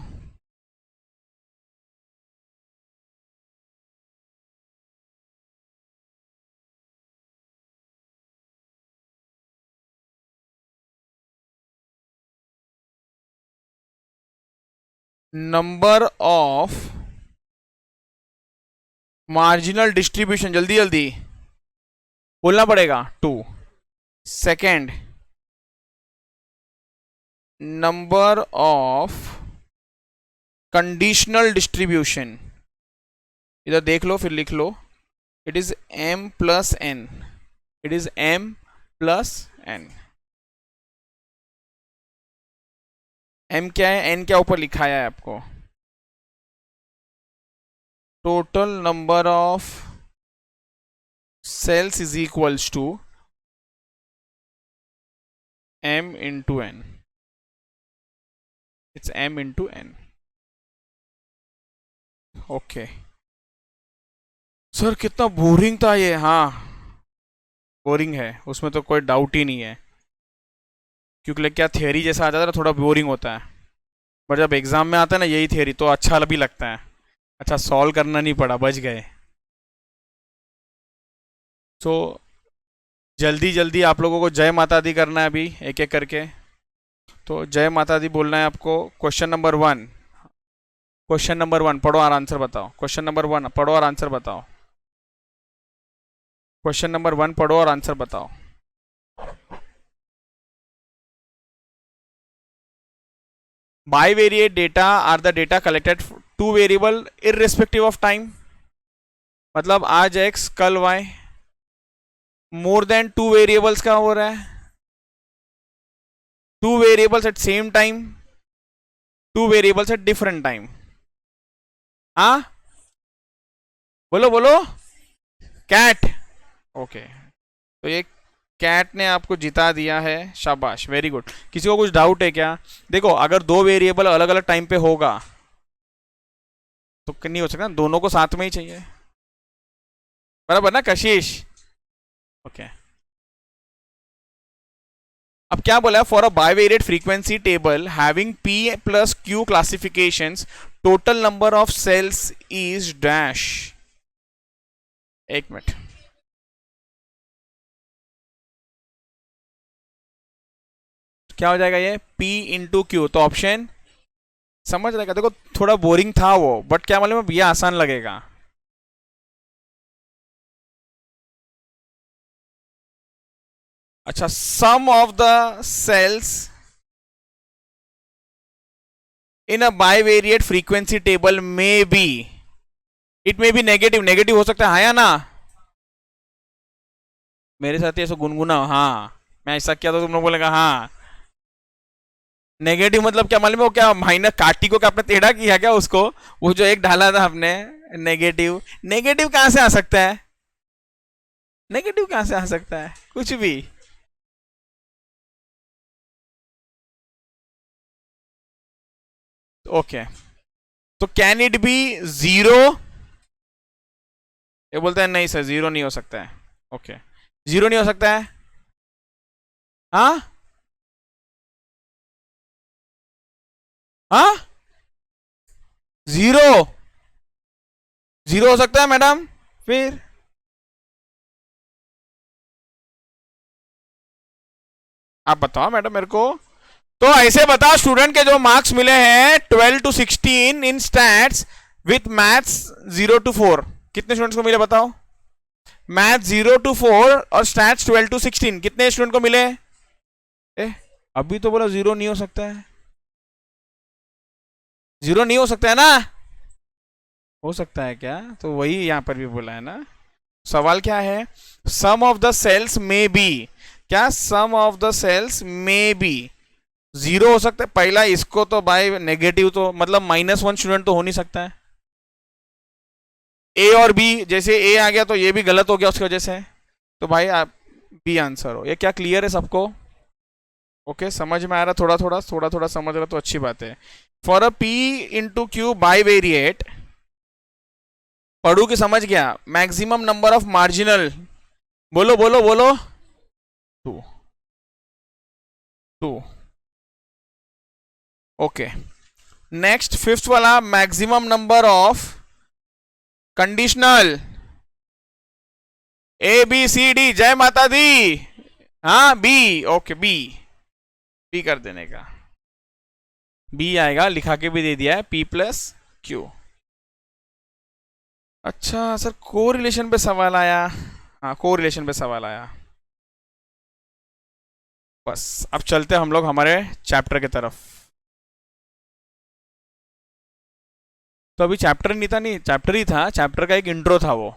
नंबर ऑफ मार्जिनल डिस्ट्रीब्यूशन, जल्दी जल्दी बोलना पड़ेगा। 2। Second, number of conditional distribution. इधर देख लो फिर लिख लो। It is m plus n। It is m plus n। m क्या है? n क्या ऊपर लिखा है आपको? Total number of cells is equals to m into n, it's m into n. Okay sir, कितना बोरिंग था ये। हाँ, बोरिंग है, उसमें तो कोई डाउट ही नहीं है, क्योंकि क्या थियरी जैसा आ जाता है ना, थोड़ा बोरिंग होता है, पर जब एग्जाम में आता है ना यही थियरी, तो अच्छा भी लगता है। अच्छा, सॉल्व करना नहीं पड़ा, बच गए। सो जल्दी जल्दी आप लोगों को जय माता दी करना है अभी, एक एक करके। तो जय माता दी बोलना है आपको। क्वेश्चन नंबर 1, क्वेश्चन नंबर 1 पढ़ो और आंसर बताओ। क्वेश्चन नंबर 1 पढ़ो और आंसर बताओ। क्वेश्चन नंबर 1 पढ़ो और आंसर बताओ। Bivariate data are the data collected two variable irrespective of time, मतलब आज x कल y। More than two variables का हो रहा है, two variables at same time, two variables at different time. हाँ, बोलो बोलो। कैट। ओके, तो ये कैट ने आपको जिता दिया है, शाबाश, वेरी गुड। किसी को कुछ डाउट है क्या? देखो, अगर दो वेरिएबल अलग अलग टाइम पे होगा तो नहीं हो सकता, दोनों को साथ में ही चाहिए, बराबर ना कशिश? ओके, अब क्या बोला है? For a bivariate frequency table having p plus q classifications, total number of cells is dash. एक मिनट, क्या हो जाएगा ये? p इंटू क्यू, तो ऑप्शन समझ रहेगा। देखो थोड़ा बोरिंग था वो, बट क्या मालूम ये आसान लगेगा। अच्छा, sum of the cells in a bivariate frequency table may be, it may be negative, negative हो सकता है, हाँ या ना? मेरे साथ ही ऐसा गुनगुना, हाँ, मैं ऐसा किया तो तुम लोग बोलेगा हाँ। नेगेटिव मतलब क्या मालूम है? क्या माइनस काटी को क्या आपने टेढ़ा किया क्या उसको? वो जो एक ढाला था आपने, नेगेटिव। नेगेटिव कहां से आ सकता है? नेगेटिव कहां से आ सकता है? कुछ भी। ओके, तो कैन इट बी जीरो? ये बोलते हैं नहीं सर, जीरो नहीं हो सकता है। ओके, जीरो नहीं हो सकता है। हाँ हाँ, जीरो, जीरो हो सकता है मैडम? फिर आप बताओ मैडम मेरे को। तो ऐसे बताओ, स्टूडेंट के जो मार्क्स मिले हैं 12 to 16 in stats with maths 0 to 4, कितने स्टूडेंट्स को मिले बताओ? मैथ 0 to 4 और स्टैट्स 12 to 16, कितने स्टूडेंट को मिले? ए, अभी तो बोला जीरो नहीं हो सकता है। जीरो नहीं हो सकता है ना? हो सकता है क्या? तो वही यहां पर भी बोला है ना। सवाल क्या है? सम ऑफ द सेल्स में बी, क्या सम ऑफ द सेल्स में बी जीरो हो सकता है? पहला इसको तो बाय नेगेटिव, तो मतलब -1 स्टूडेंट तो हो नहीं सकता है। ए और बी, जैसे ए आ गया तो ये भी गलत हो गया उसकी वजह से, तो भाई आप बी आंसर हो। ये क्या क्लियर है सबको? ओके, समझ में आ रहा? थोड़ा थोड़ा थोड़ा थोड़ा समझ रहा तो अच्छी बात है। For a P into Q by variate, पढ़ू की समझ गया? मैक्सिमम नंबर ऑफ मार्जिनल, बोलो बोलो बोलो। Two, two. Okay, next fifth वाला, maximum number of conditional, A B C D, जय माता दी। हाँ बी, ओके बी, बी कर देने का, बी आएगा, लिखा के भी दे दिया है, पी प्लस क्यू। अच्छा सर, को रिलेशन पे सवाल आया। हाँ, को रिलेशन पे सवाल आया। बस अब चलते हम लोग हमारे चैप्टर की तरफ। तो अभी चैप्टर नहीं था, नहीं चैप्टर ही था, चैप्टर का एक इंट्रो था वो,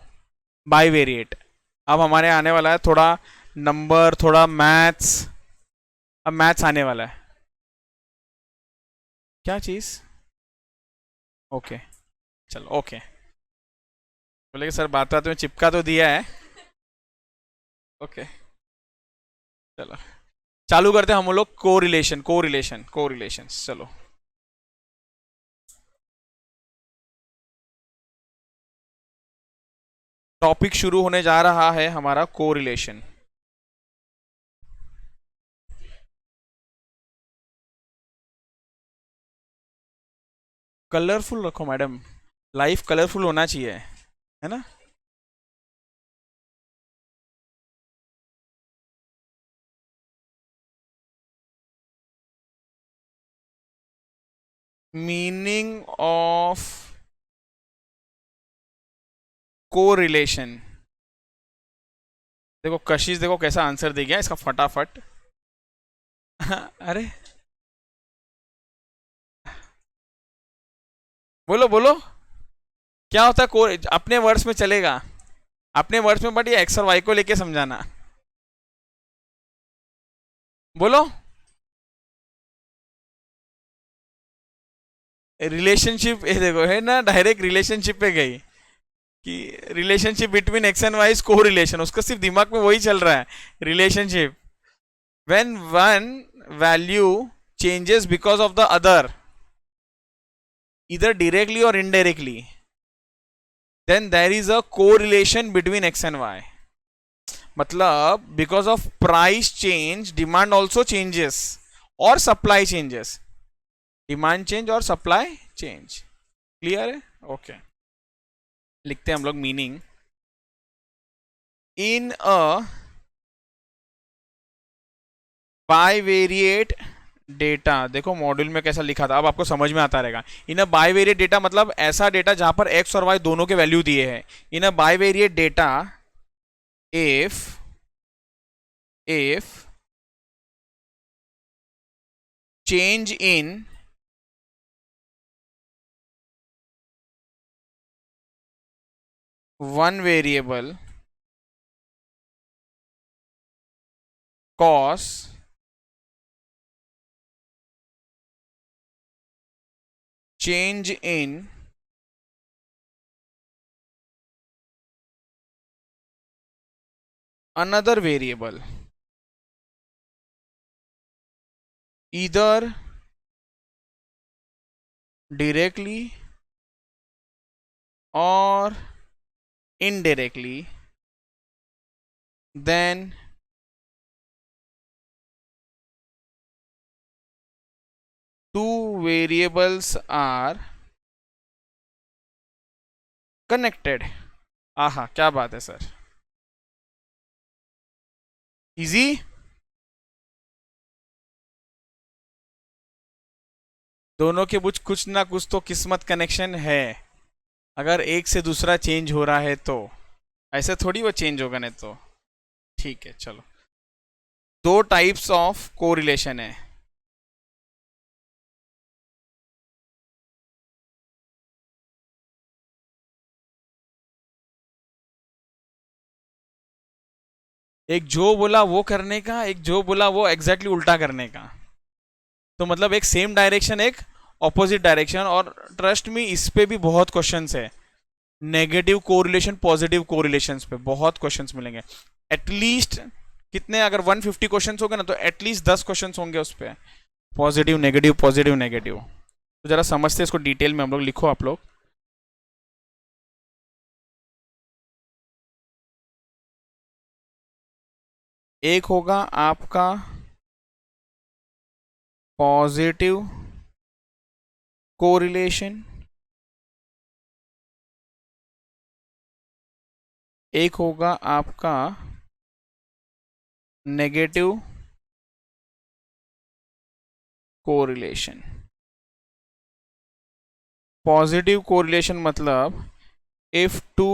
बाई वेरिएट। अब हमारे आने वाला है थोड़ा नंबर, थोड़ा मैथ्स। अब मैथ्स आने वाला है। क्या चीज? ओके, चलो ओके। बोले कि सर बात बात में चिपका तो दिया है। ओके, चलो चालू करते हैं हम लोग कोरिलेशन। चलो, टॉपिक शुरू होने जा रहा है हमारा कोरिलेशन। कलरफुल रखो मैडम, लाइफ कलरफुल होना चाहिए, है ना। Meaning of correlation. देखो कशिश, देखो कैसा आंसर दे गया इसका फटाफट। अरे बोलो बोलो, क्या होता है कोर, अपने वर्ड्स में चलेगा, अपने वर्ड्स में, बट ये एक्स और वाई को लेके समझाना। बोलो, रिलेशनशिप, ये देखो है ना, डायरेक्ट रिलेशनशिप पे गई कि relationship between x and y is को रिलेशन, उसका सिर्फ दिमाग में वही चल रहा है, relationship. When one value changes because of the other, either directly or indirectly, then there is a correlation between x and y. मतलब because of price change demand also changes और supply changes, demand change और supply change, clear है? ओके, लिखते हैं हम लोग meaning. in a bivariate data, देखो मॉड्यूल में कैसा लिखा था, अब आपको समझ में आता रहेगा। इन अ बाइवेरिएट डेटा मतलब ऐसा डेटा जहां पर एक्स और वाई दोनों के वैल्यू दिए हैं। In a bivariate data if change in one variable cos change in another variable either directly or indirectly, then two variables are connected। आहा, क्या बात है सर, इजी। दोनों के बीच कुछ ना कुछ तो किस्मत कनेक्शन है, अगर एक से दूसरा चेंज हो रहा है तो, ऐसे थोड़ी वो चेंज होगा, नहीं तो। ठीक है, चलो, दो टाइप्स ऑफ कोरिलेशन है। एक जो बोला वो करने का, एक जो बोला वो एग्जैक्टली उल्टा करने का। तो मतलब एक सेम डायरेक्शन, एक ऑपोजिट डायरेक्शन। और ट्रस्ट मी, इस पे भी बहुत क्वेश्चंस है, नेगेटिव कोरिलेशन पॉजिटिव कोरिलेशंस पे बहुत क्वेश्चंस मिलेंगे। एटलीस्ट कितने, अगर 150 क्वेश्चंस होंगे ना, तो एटलीस्ट 10 क्वेश्चंस होंगे उस पे, पॉजिटिव नेगेटिव पॉजिटिव नेगेटिव। तो जरा समझते हैं इसको डिटेल में हम लोग, लिखो आप लोग। एक होगा आपका पॉजिटिव कोरिलेशन, एक होगा आपका नेगेटिव कोरिलेशन। पॉजिटिव कोरिलेशन मतलब if two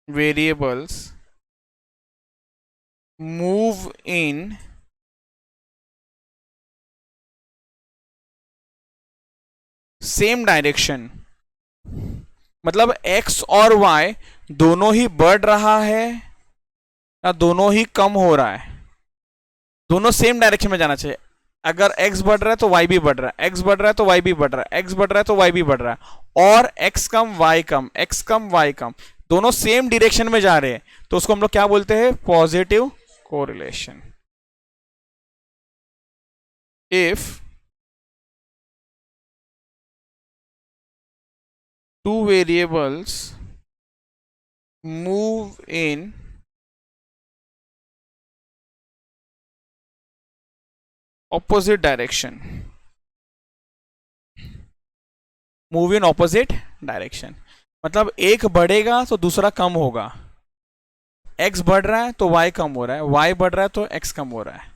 variables move in same direction, मतलब x और y दोनों ही बढ़ रहा है या दोनों ही कम हो रहा है, दोनों सेम डायरेक्शन में जाना चाहिए। अगर x बढ़ रहा है तो y भी बढ़ रहा है, x बढ़ रहा है तो y भी बढ़ रहा है, x बढ़ रहा है तो y भी बढ़ रहा है, और x कम y कम, x कम y कम, दोनों सेम डायरेक्शन में जा रहे हैं, तो उसको हम लोग क्या बोलते हैं, positive correlation. If two variables move in opposite direction, move in opposite direction, मतलब एक बढ़ेगा तो दूसरा कम होगा, x बढ़ रहा है तो y कम हो रहा है, y बढ़ रहा है तो x कम हो रहा है।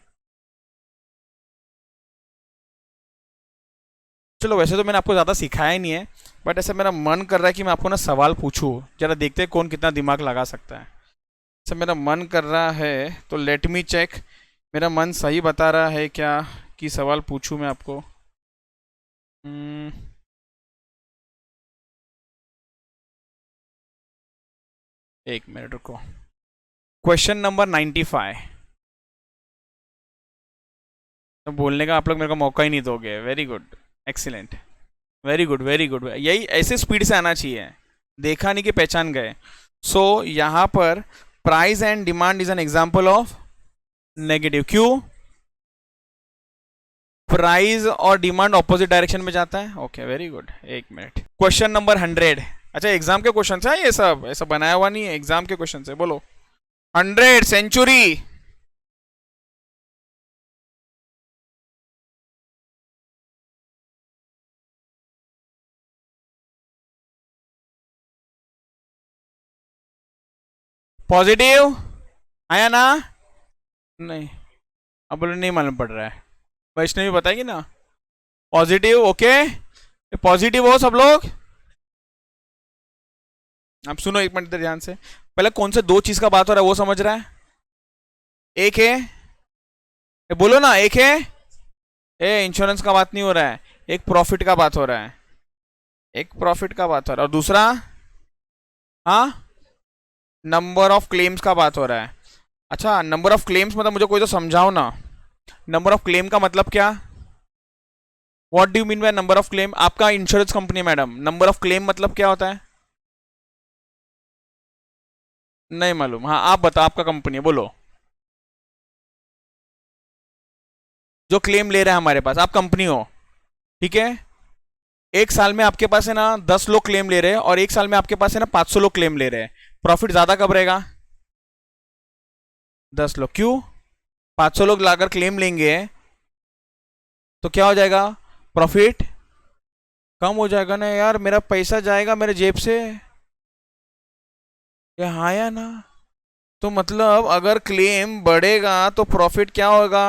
चलो वैसे तो मैंने आपको ज़्यादा सिखाया ही नहीं है, बट ऐसा मेरा मन कर रहा है कि मैं आपको ना सवाल पूछूं, जरा देखते हैं कौन कितना दिमाग लगा सकता है। ऐसा मेरा मन कर रहा है, तो लेट मी चेक मेरा मन सही बता रहा है क्या कि सवाल पूछूं मैं आपको। एक मिनट रुको। Question number 95। तो बोलने का आप लोग मेरे को मौका ही नहीं दोगे। Very good, excellent, very good very good. यही ऐसे स्पीड से आना चाहिए, देखा नहीं कि पहचान गए। सो यहाँ पर price and demand is an example of negative. क्यों? प्राइस और डिमांड ऑपोजिट डायरेक्शन में जाता है। Okay very good. एक मिनट, क्वेश्चन नंबर 100। अच्छा एग्जाम के क्वेश्चन है ये सब, ऐसा बनाया हुआ नहीं है, एग्जाम के क्वेश्चन है। बोलो 100 सेंचुरी। पॉजिटिव आया ना? नहीं, अब बोलो नहीं मालूम पड़ रहा है। वैष्णवी बताएगी ना। पॉजिटिव, ओके पॉजिटिव हो सब लोग। अब सुनो एक मिनट ध्यान से, पहले कौन से दो चीज का बात हो रहा है वो समझ रहा है? एक है, बोलो ना, एक है ए इंश्योरेंस का बात नहीं हो रहा है, एक प्रॉफिट का बात हो रहा है, एक प्रॉफिट का बात हो रहा है, और दूसरा हाँ नंबर ऑफ क्लेम्स का बात हो रहा है। अच्छा नंबर ऑफ क्लेम्स मतलब मुझे कोई तो समझाओ ना, नंबर ऑफ क्लेम का मतलब क्या? What do you mean by number of claim? आपका इंश्योरेंस कंपनी है मैडम, नंबर ऑफ क्लेम मतलब क्या होता है? नहीं मालूम? हाँ आप बताओ, आपका कंपनी है, बोलो। जो क्लेम ले रहा है हमारे पास, आप कंपनी हो, ठीक है। एक साल में आपके पास है ना 10 लोग क्लेम ले रहे हैं, और एक साल में आपके पास है ना 500 लोग क्लेम ले रहे हैं, प्रॉफिट ज्यादा कब रहेगा? 10 लोग। क्यों? 500 लोग लाकर क्लेम लेंगे तो क्या हो जाएगा? प्रॉफिट कम हो जाएगा ना यार, मेरा पैसा जाएगा मेरे जेब से। ये हाँ या ना? तो मतलब अगर क्लेम बढ़ेगा तो प्रॉफिट क्या होगा?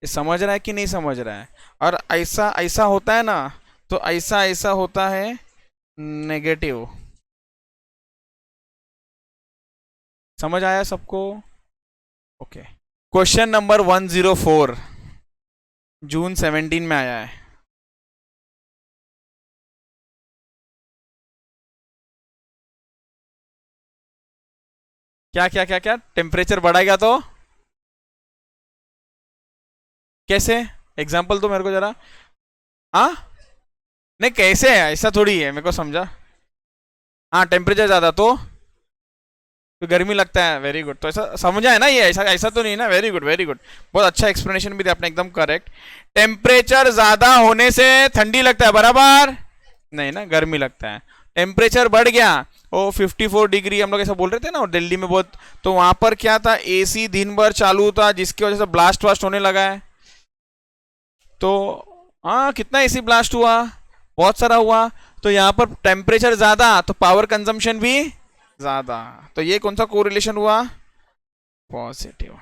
ये समझ रहा है कि नहीं समझ रहा है? और ऐसा ऐसा होता है ना, तो ऐसा ऐसा होता है नेगेटिव। समझ आया सबको? ओके। क्वेश्चन नंबर 104 जून 17 में आया है। क्या क्या क्या क्या? टेम्परेचर बढ़ाएगा तो कैसे? एग्जाम्पल तो मेरे को जरा। हाँ नहीं कैसे है, ऐसा थोड़ी है, मेरे को समझा। हाँ टेम्परेचर ज्यादा तो गर्मी लगता है। वेरी गुड, तो ऐसा समझा है ना ये? ऐसा ऐसा तो नहीं ना? वेरी गुड वेरी गुड, बहुत अच्छा एक्सप्लेनेशन भी दिया आपने, एकदम करेक्ट। टेम्परेचर ज्यादा होने से ठंडी लगता है, बराबर? नहीं ना, गर्मी लगता है। टेम्परेचर बढ़ गया, ओ 54 डिग्री हम लोग ऐसा बोल रहे थे ना दिल्ली में बहुत, तो वहां पर क्या था, एसी दिन भर चालू था जिसकी वजह से ब्लास्ट वास्ट होने लगा है। तो हाँ कितना एसी ब्लास्ट हुआ? बहुत सारा हुआ। तो यहाँ पर टेम्परेचर ज्यादा तो पावर कंजम्पशन भी ज्यादा, तो ये कौन सा कोरिलेशन हुआ? पॉजिटिव।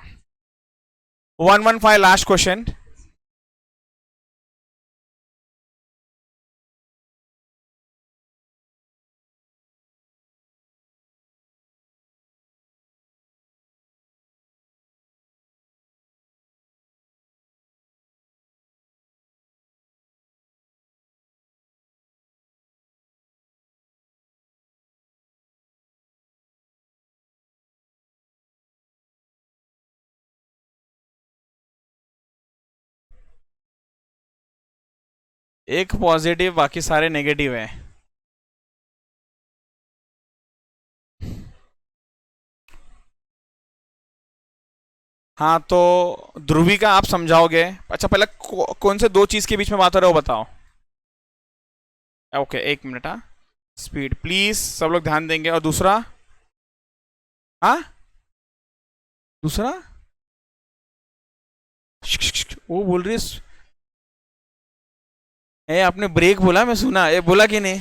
115 last question. एक पॉजिटिव बाकी सारे नेगेटिव है। हाँ तो ध्रुवी का आप समझाओगे। अच्छा पहले कौन से दो चीज के बीच में बात हो रहा है वो बताओ। ओके एक मिनट। हाँ स्पीड प्लीज सब लोग ध्यान देंगे। और दूसरा, हाँ दूसरा वो बोल रही है ए आपने ब्रेक बोला, मैं सुना ये बोला कि नहीं।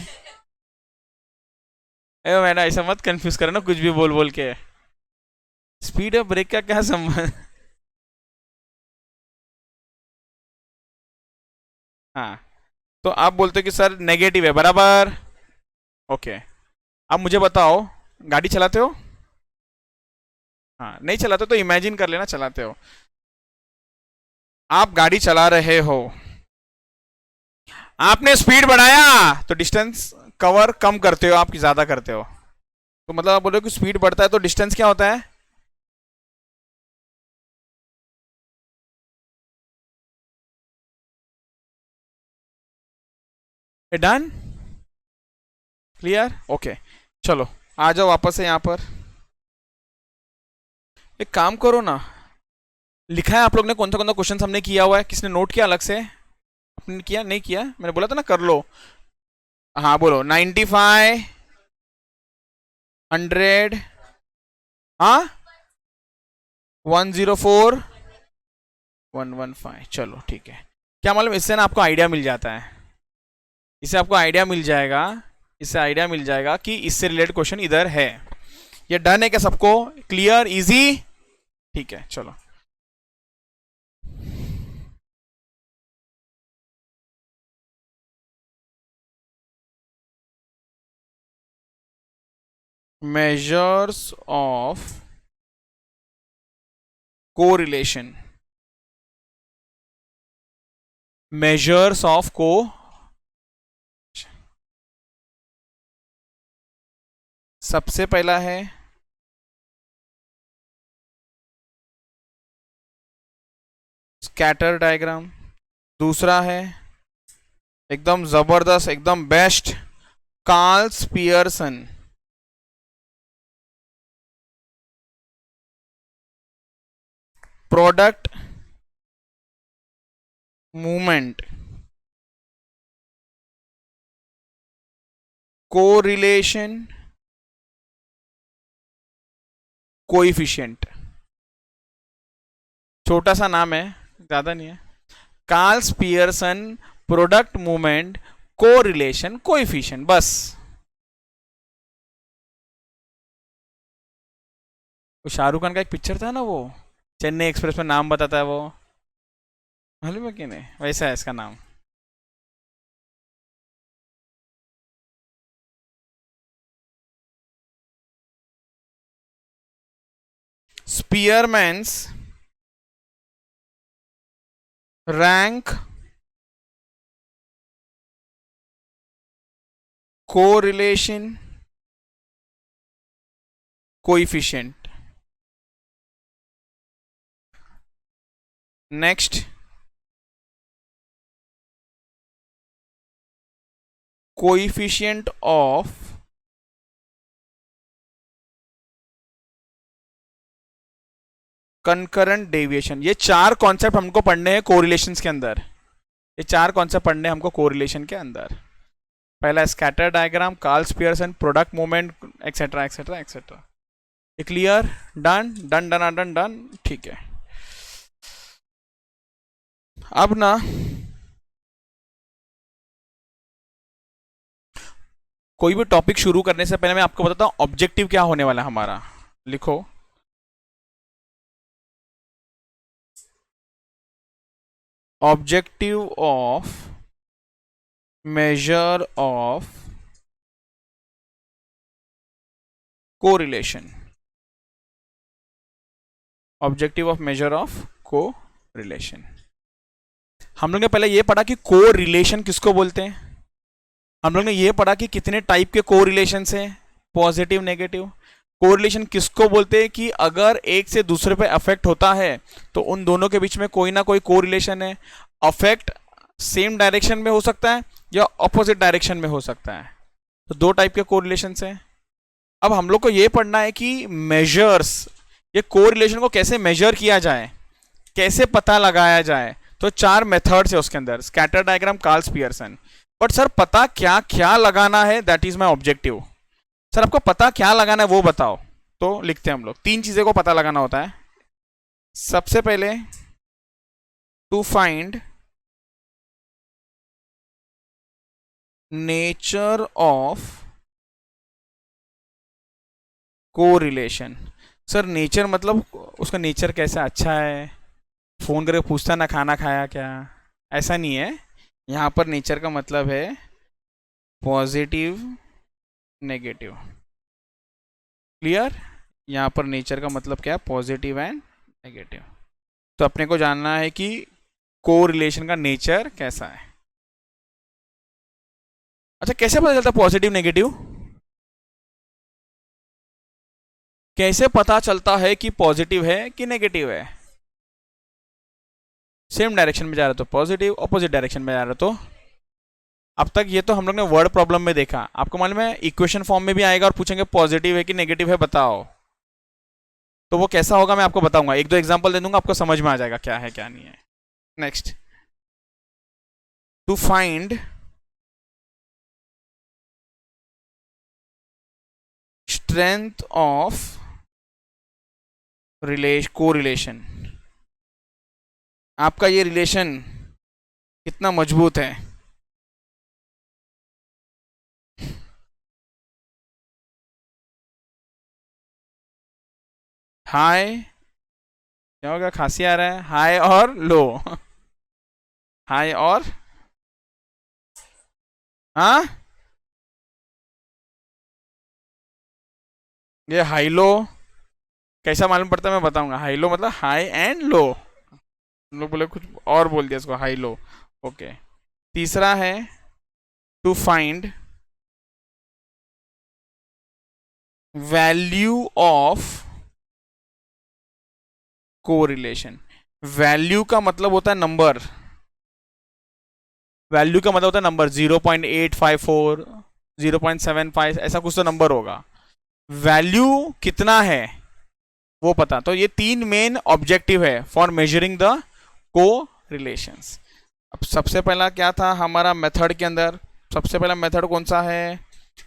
ए मैडम ऐसा मत कंफ्यूज करो ना कुछ भी बोल बोल के। स्पीड और ब्रेक का क्या संबंध। हाँ तो आप बोलते हो कि सर नेगेटिव है, बराबर। ओके अब मुझे बताओ, गाड़ी चलाते हो। हाँ नहीं चलाते तो इमेजिन कर लेना चलाते हो। आप गाड़ी चला रहे हो, आपने स्पीड बढ़ाया तो डिस्टेंस कवर कम करते हो, आपकी ज्यादा करते हो। तो मतलब आप बोल रहे हो कि स्पीड बढ़ता है तो डिस्टेंस क्या होता है। Done, clear, okay. चलो आ जाओ वापस से यहाँ पर। एक काम करो ना, लिखा है आप लोग ने कौन सा क्वेश्चन हमने किया हुआ है, किसने नोट किया अलग से। आपने किया नहीं किया, मैंने बोला था ना कर लो। हाँ बोलो 95, 100, हाँ 104, 115। चलो ठीक है। क्या मालूम इससे ना आपको आइडिया मिल जाता है, इससे आपको आइडिया मिल जाएगा, इससे आइडिया मिल जाएगा कि इससे रिलेटेड क्वेश्चन इधर है। ये डन है क्या सबको, क्लियर इजी। ठीक है चलो। measures of correlation, measures of को सबसे पहला है स्कैटर डायग्राम, दूसरा है एकदम जबरदस्त एकदम best Carl's Pearson product movement correlation coefficient. छोटा सा नाम है, ज्यादा नहीं है। Carl's Pearson product movement correlation coefficient, बस। वो शाहरुख खान का एक पिक्चर था ना, वो चेन्नई एक्सप्रेस में नाम बताता है वो, मालूम है कि नहीं, वैसा है इसका नाम। स्पीयरमैन्स rank correlation coefficient. Next coefficient of concurrent deviation. ये चार कॉन्सेप्ट हमको पढ़ने हैं कोरिलेशंस के अंदर, ये चार कॉन्सेप्ट पढ़ने हैं हमको कोरिलेशन के अंदर। पहला scatter diagram, Karl's Pearson product movement etcetera etcetera etcetera. ये clear, done done done done done, ठीक है। अब ना कोई भी टॉपिक शुरू करने से पहले मैं आपको बताता हूं ऑब्जेक्टिव क्या होने वाला है हमारा। लिखो objective of measure of correlation, objective of measure of correlation. हम लोग ने पहले ये पढ़ा कि कोरिलेशन किसको बोलते हैं, हम लोग ने ये पढ़ा कि कितने टाइप के कोरिलेशन हैं, पॉजिटिव नेगेटिव। कोरिलेशन किसको बोलते हैं कि अगर एक से दूसरे पे अफेक्ट होता है तो उन दोनों के बीच में कोई ना कोई कोरिलेशन है। अफेक्ट सेम डायरेक्शन में हो सकता है या ऑपोजिट डायरेक्शन में हो सकता है, तो दो टाइप के कोरिलेशन हैं। अब हम लोग को ये पढ़ना है कि मेजर्स ये कोरिलेशन को कैसे मेजर किया जाए, कैसे पता लगाया जाए, तो 4 मेथड्स है उसके अंदर, scatter diagram, Karl's Pearson. But sir पता क्या क्या लगाना है, that is my objective. Sir आपको पता क्या लगाना है वो बताओ। तो लिखते हैं हम लोग, 3 चीजें को पता लगाना होता है। सबसे पहले to find nature of correlation. Sir nature मतलब उसका नेचर कैसा, अच्छा है, फोन करके पूछता ना खाना खाया क्या, ऐसा नहीं है। यहाँ पर नेचर का मतलब है पॉजिटिव नेगेटिव। क्लियर? यहाँ पर नेचर का मतलब क्या है, पॉजिटिव एंड नेगेटिव। तो अपने को जानना है कि कोरिलेशन का नेचर कैसा है। अच्छा कैसे पता चलता पॉजिटिव नेगेटिव, कैसे पता चलता है कि पॉजिटिव है कि नेगेटिव है? सेम डायरेक्शन में जा रहा तो पॉजिटिव, ऑपोजिट डायरेक्शन में जा रहा तो। अब तक ये तो हम लोग ने वर्ड प्रॉब्लम में देखा, आपको मालूम है इक्वेशन फॉर्म में भी आएगा और पूछेंगे पॉजिटिव है कि नेगेटिव है बताओ, तो वो कैसा होगा मैं आपको बताऊंगा, 1-2 एग्जांपल दे दूंगा, आपको समझ में आ जाएगा क्या है क्या नहीं है। Next, to find strength of correlation. आपका ये रिलेशन कितना मजबूत है। हाई, क्या होगा, खांसी आ रहा है, हाई और लो हाई और हाँ, ये हाई लो कैसा मालूम पड़ता है मैं बताऊंगा। हाई लो मतलब हाई एंड लो, लोग बोले कुछ और बोल दिया इसको, हाई लो। ओके, तीसरा है to find value of correlation. Value का मतलब होता है नंबर, वैल्यू का मतलब होता है नंबर, 0.854, 0.75, ऐसा कुछ तो नंबर होगा। वैल्यू कितना है वो पता। तो ये 3 मेन ऑब्जेक्टिव है फॉर मेजरिंग द को रिलेशंस। अब सबसे पहला क्या था हमारा मेथड के अंदर, सबसे पहला मेथड कौन सा है,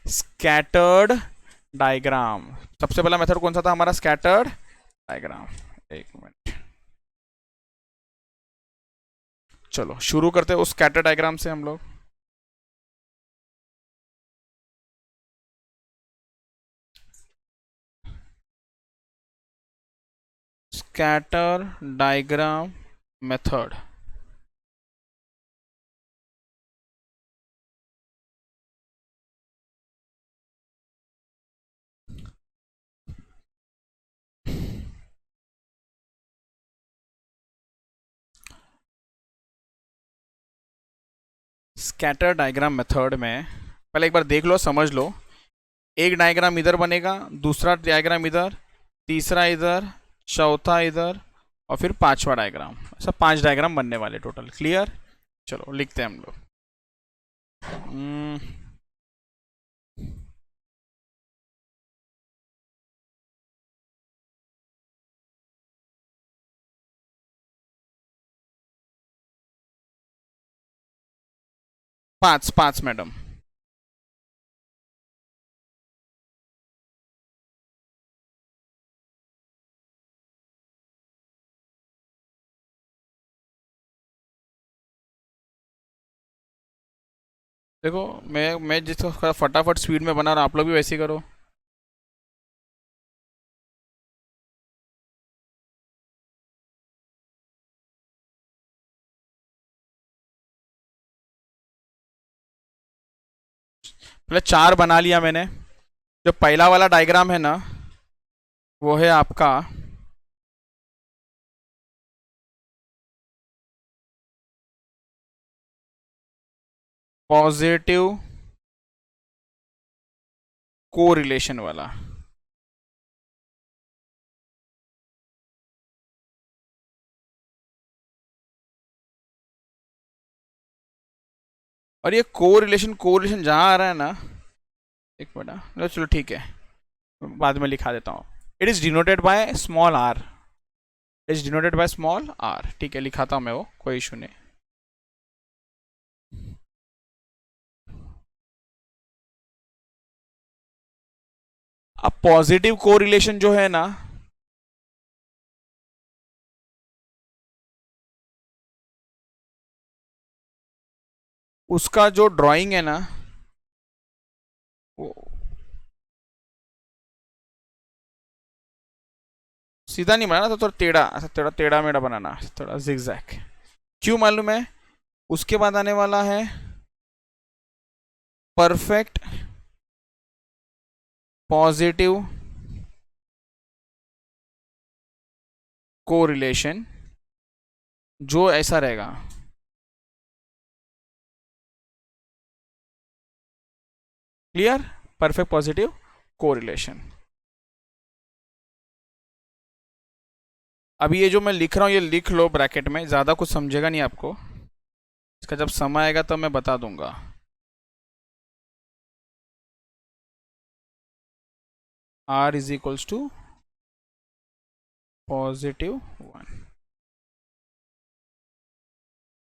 स्कैटर्ड डायग्राम। सबसे पहला मेथड कौन सा था हमारा, स्कैटर्ड डायग्राम। एक मिनट, चलो शुरू करते हैं उस स्कैटर डायग्राम से हम लोग। Scatter diagram method. Scatter diagram method में पहले एक बार देख लो, समझ लो। एक डायग्राम इधर बनेगा, दूसरा डायग्राम इधर, तीसरा इधर, चौथा इधर और फिर 5वां डायग्राम। ऐसा 5 डायग्राम बनने वाले टोटल। क्लियर? चलो लिखते हैं हम लोग। 5 मैडम। देखो मैं जिसको फटाफट स्पीड में बना रहा हूँ, आप लोग भी वैसे ही करो। पहले 4 बना लिया मैंने। जो पहला वाला डायग्राम है ना, वो है आपका पॉजिटिव कोरिलेशन वाला। और ये कोरिलेशन कोरिलेशन जहां आ रहा है ना, एक मिनट, चलो ठीक है बाद में लिखा देता हूँ। It is denoted by small r, is denoted by small r. ठीक है, लिखाता हूं मैं वो, कोई इशू नहीं। अब पॉजिटिव कोरिलेशन जो है ना, उसका जो ड्राइंग है ना वो सीधा नहीं बनाना, तो थोड़ा टेढ़ा, थोड़ा टेढ़ा मेढ़ा बनाना, थोड़ा जिगजैग। क्यों मालूम है? उसके बाद आने वाला है परफेक्ट पॉजिटिव कोरिलेशन, जो ऐसा रहेगा। क्लियर? Perfect positive correlation. अभी ये जो मैं लिख रहा हूं ये लिख लो ब्रैकेट में, ज्यादा कुछ समझेगा नहीं आपको, इसका जब समय आएगा तो मैं बता दूंगा। R is equals to +1।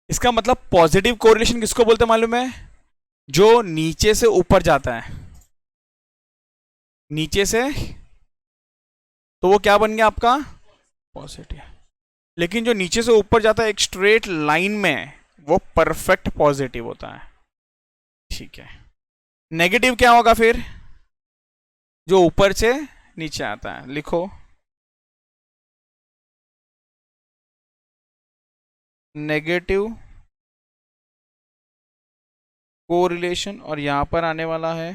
इसका मतलब पॉजिटिव कोरिलेशन किसको बोलते हैं मालूम है? जो नीचे से ऊपर जाता है, नीचे से, तो वो क्या बन गया आपका? पॉजिटिव। लेकिन जो नीचे से ऊपर जाता है एक स्ट्रेट लाइन में, वो परफेक्ट पॉजिटिव होता है। ठीक है। नेगेटिव क्या होगा फिर? जो ऊपर से नीचे आता है, लिखो नेगेटिव कोरिलेशन, और यहां पर आने वाला है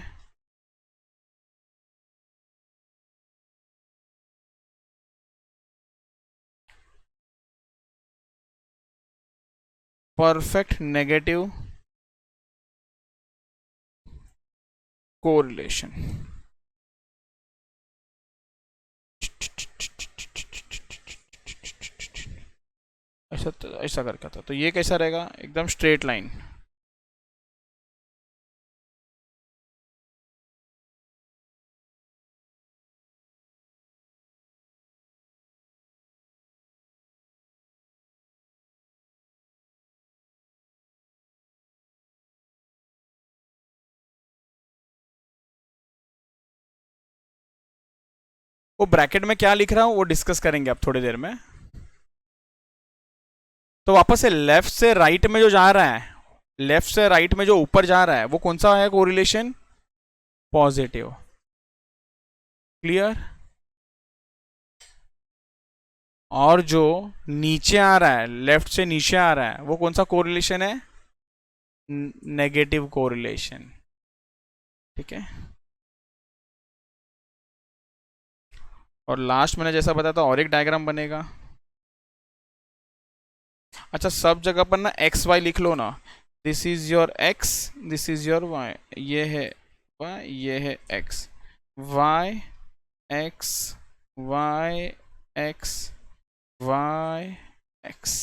परफेक्ट नेगेटिव कोरिलेशन। ऐसा ऐसा करके था, तो ये कैसा रहेगा? एकदम स्ट्रेट लाइन। वो ब्रैकेट में क्या लिख रहा हूं वो डिस्कस करेंगे अब थोड़ी देर में। तो वापस से लेफ्ट से राइट में जो जा रहा है, लेफ्ट से राइट में जो ऊपर जा रहा है, वो कौन सा है कोरिलेशन? पॉजिटिव। क्लियर? और जो नीचे आ रहा है, लेफ्ट से नीचे आ रहा है, वो कौन सा कोरिलेशन है? Negative correlation. ठीक है। और लास्ट मैंने जैसा बताया था और एक डायग्राम बनेगा। अच्छा, सब जगह पर ना एक्स वाई लिख लो ना। This is your x, this is your y, ये है वाई, ये है x. Y x, y x, y x.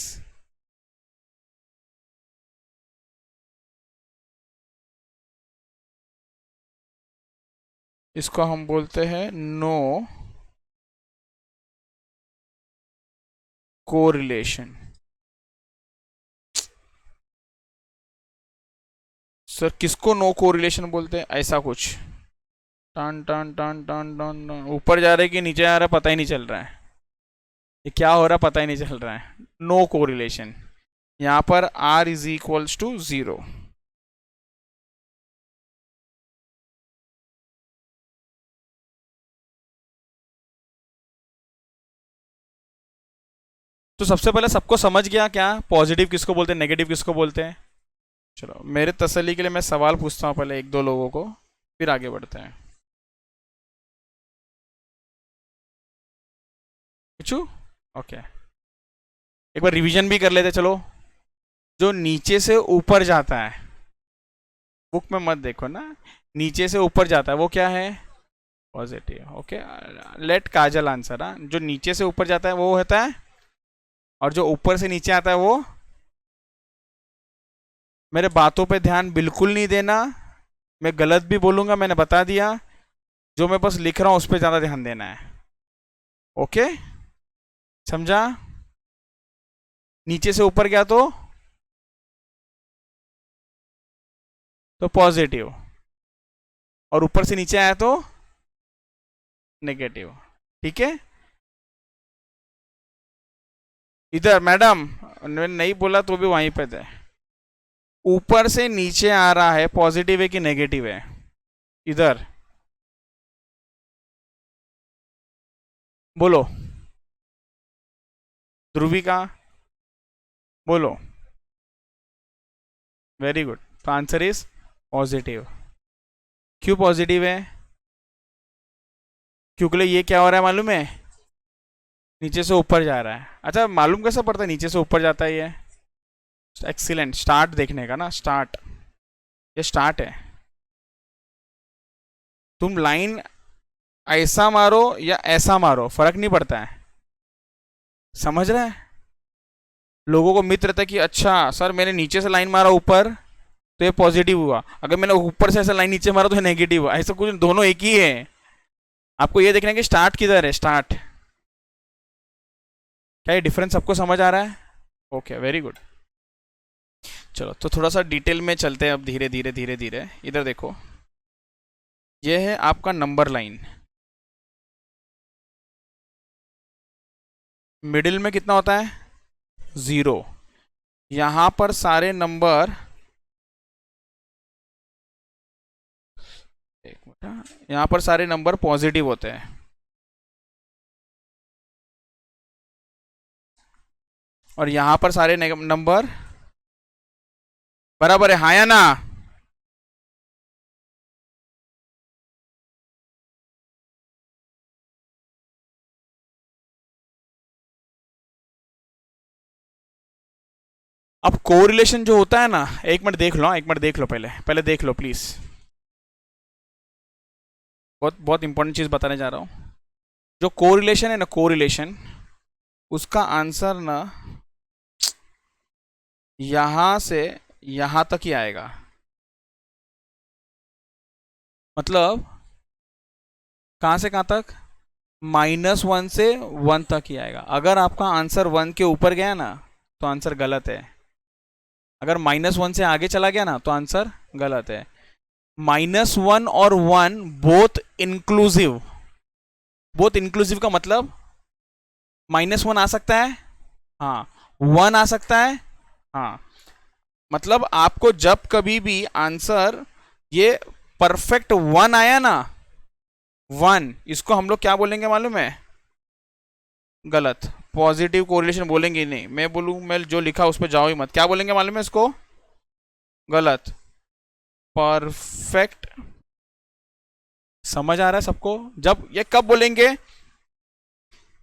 इसको हम बोलते हैं नो कोरिलेशन। सर किसको नो कोरिलेशन बोलते हैं? ऐसा कुछ टन टन टन टन टन टन, ऊपर जा रहा है कि नीचे आ रहा है पता ही नहीं चल रहा है, ये क्या हो रहा है पता ही नहीं चल रहा है। No correlation. यहां पर R इज इक्वल्स टू 0। तो सबसे पहले सबको समझ गया क्या पॉजिटिव किसको बोलते हैं, नेगेटिव किसको बोलते हैं? चलो मेरे तसल्ली के लिए मैं सवाल पूछता हूँ पहले एक दो लोगों को, फिर आगे बढ़ते हैं। पूछू? ओके, एक बार रिवीजन भी कर लेते चलो। जो नीचे से ऊपर जाता है, बुक में मत देखो ना, नीचे से ऊपर जाता है वो क्या है? पॉजिटिव। ओके, लेट काजल आंसर। जो नीचे से ऊपर जाता है वो होता है, और जो ऊपर से नीचे आता है वो। मेरे बातों पे ध्यान बिल्कुल नहीं देना, मैं गलत भी बोलूंगा, मैंने बता दिया। जो मैं बस लिख रहा हूं उस पर ज्यादा ध्यान देना है। ओके, समझा? नीचे से ऊपर गया तो पॉजिटिव, और ऊपर से नीचे आया तो नेगेटिव। ठीक है, इधर मैडम मैंने नहीं बोला तो भी वहीं पे थे। ऊपर से नीचे आ रहा है, पॉजिटिव है कि नेगेटिव है? इधर बोलो, ध्रुविका बोलो। वेरी गुड, तो आंसर इज पॉजिटिव। क्यों पॉजिटिव है? क्योंकि ये क्या हो रहा है मालूम है? नीचे से ऊपर जा रहा है। अच्छा, मालूम कैसा पड़ता है नीचे से ऊपर जाता है ये? एक्सीलेंट, स्टार्ट देखने का ना, स्टार्ट, ये स्टार्ट है। तुम लाइन ऐसा मारो या ऐसा मारो, फर्क नहीं पड़ता है, समझ रहे हैं? लोगों को मित्र रहता है कि अच्छा सर मैंने नीचे से लाइन मारा ऊपर तो ये पॉजिटिव हुआ, अगर मैंने ऊपर से ऐसा लाइन नीचे मारा तो ये नेगेटिव हुआ। ऐसा कुछ, दोनों एक ही है। आपको ये देखना है कि स्टार्ट किधर है, स्टार्ट। क्या ये डिफरेंस सबको समझ आ रहा है? Okay, very good. चलो तो थोड़ा सा डिटेल में चलते हैं अब, धीरे धीरे धीरे धीरे। इधर देखो, ये है आपका नंबर लाइन। मिडिल में कितना होता है? 0। यहां पर सारे नंबर, एक मिनट, यहां पर सारे नंबर पॉजिटिव होते हैं, और यहां पर सारे नंबर बराबर है, हाँ या ना? अब कोरिलेशन जो होता है ना, एक मिनट देख लो, एक मिनट देख लो, पहले पहले देख लो प्लीज। बहुत बहुत इंपॉर्टेंट चीज बताने जा रहा हूं। जो कोरिलेशन है ना, कोरिलेशन, उसका आंसर ना यहां से यहां तक ही आएगा। मतलब कहां से कहां तक? -1 से 1 तक ही आएगा। अगर आपका आंसर 1 के ऊपर गया ना तो आंसर गलत है। अगर -1 से आगे चला गया ना तो आंसर गलत है। -1 और 1 बोथ इंक्लूसिव। बोथ इंक्लूसिव का मतलब -1 आ सकता है, हाँ, 1 आ सकता है, हाँ। मतलब आपको जब कभी भी आंसर ये परफेक्ट 1 आया ना, 1, इसको हम लोग क्या बोलेंगे मालूम है? गलत। पॉजिटिव कोरिलेशन बोलेंगे ही नहीं। मैं बोलूँ, मैं जो लिखा उस पर जाओ ही मत, क्या बोलेंगे मालूम है इसको? गलत। परफेक्ट। समझ आ रहा है सबको? जब ये कब बोलेंगे?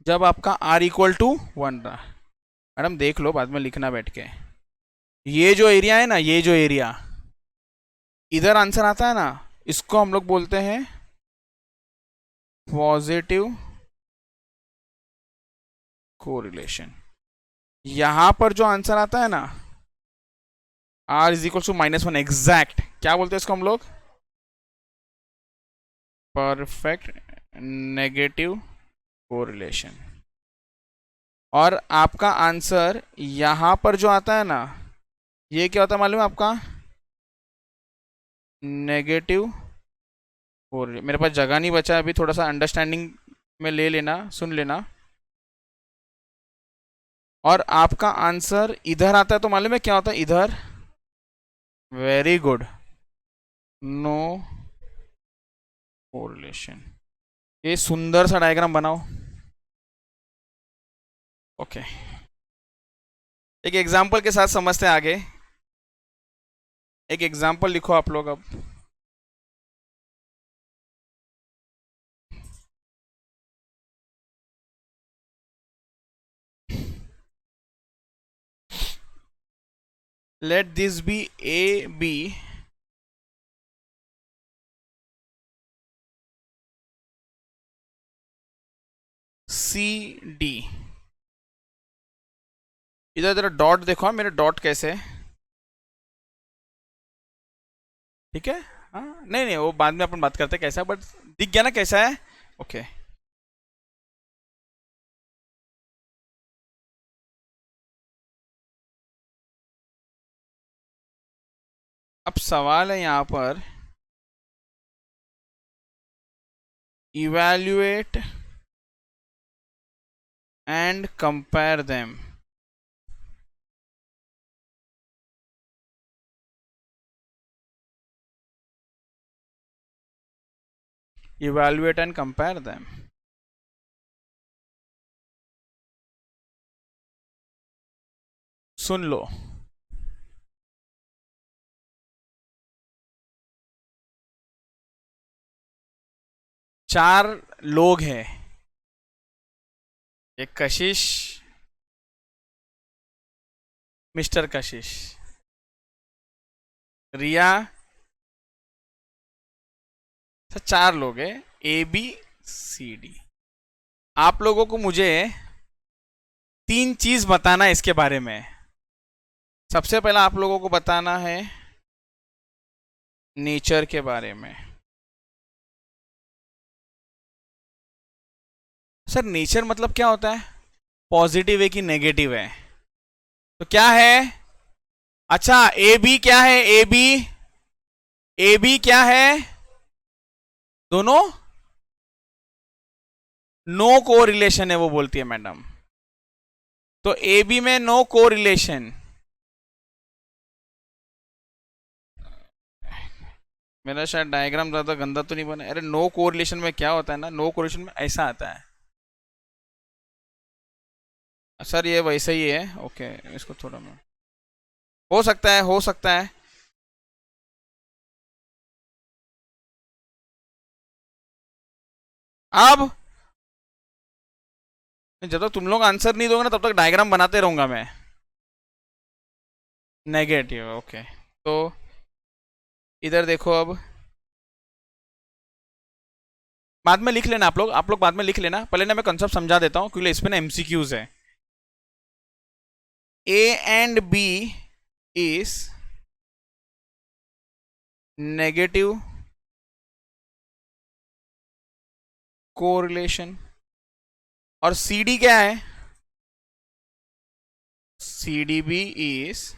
जब आपका r=1 रहा। मैडम देख लो, बाद में लिखना बैठ के। ये जो एरिया है ना, ये जो एरिया इधर आंसर आता है ना, इसको हम लोग बोलते हैं पॉजिटिव कोरिलेशन। यहां पर जो आंसर आता है ना, r=-1, एग्जैक्ट, क्या बोलते हैं इसको हम लोग? Perfect negative correlation. और आपका आंसर यहां पर जो आता है ना, ये क्या होता है मालूम है आपका? Negative correlation. मेरे पास जगह नहीं बचा अभी, थोड़ा सा अंडरस्टैंडिंग में ले लेना, सुन लेना। और आपका आंसर इधर आता है तो मालूम है क्या होता है इधर? Very good, no correlation. ये सुंदर सा डायग्राम बनाओ। ओके, एक एग्जांपल के साथ समझते हैं आगे। एक एग्जांपल लिखो आप लोग अब। Let this be A B C D. इधर इधर डॉट देखो, मेरे डॉट कैसे है, ठीक है? हाँ, नहीं नहीं, वो बाद में अपन बात करते हैं कैसा, बट दिख गया ना कैसा है? ओके। अब सवाल है यहाँ पर, evaluate and compare them. Evaluate and compare them. सुन लो, चार लोग हैं, एक कशिश, मिस्टर कशिश, रिया, चार लोग हैं, ए बी सी डी। आप लोगों को मुझे तीन चीज बताना है इसके बारे में। सबसे पहला आप लोगों को बताना है नेचर के बारे में। सर नेचर मतलब क्या होता है? पॉजिटिव है कि नेगेटिव है? तो क्या है? अच्छा ए बी क्या है? ए बी क्या है? दोनों नो को रिलेशन है, वो बोलती है मैडम। तो ए बी में नो को रिलेशन। मेरा शायद डायग्राम ज्यादा गंदा तो नहीं बना? अरे नो को रिलेशन में क्या होता है ना, नो को रिलेशन में ऐसा आता है। सर ये वैसा ही है, ओके। इसको थोड़ा मैं, हो सकता है, हो सकता है। अब जब तक तुम लोग आंसर नहीं दोगे ना, तब तक डायग्राम बनाते रहूंगा मैं। Negative, okay. तो इधर देखो, अब बाद में लिख लेना आप लोग बाद में लिख लेना। पहले ना मैं कंसेप्ट समझा देता हूँ, क्योंकि इसमें ना एमसीक्यूज है। A and B is negative correlation, और सी डी क्या है? C D B is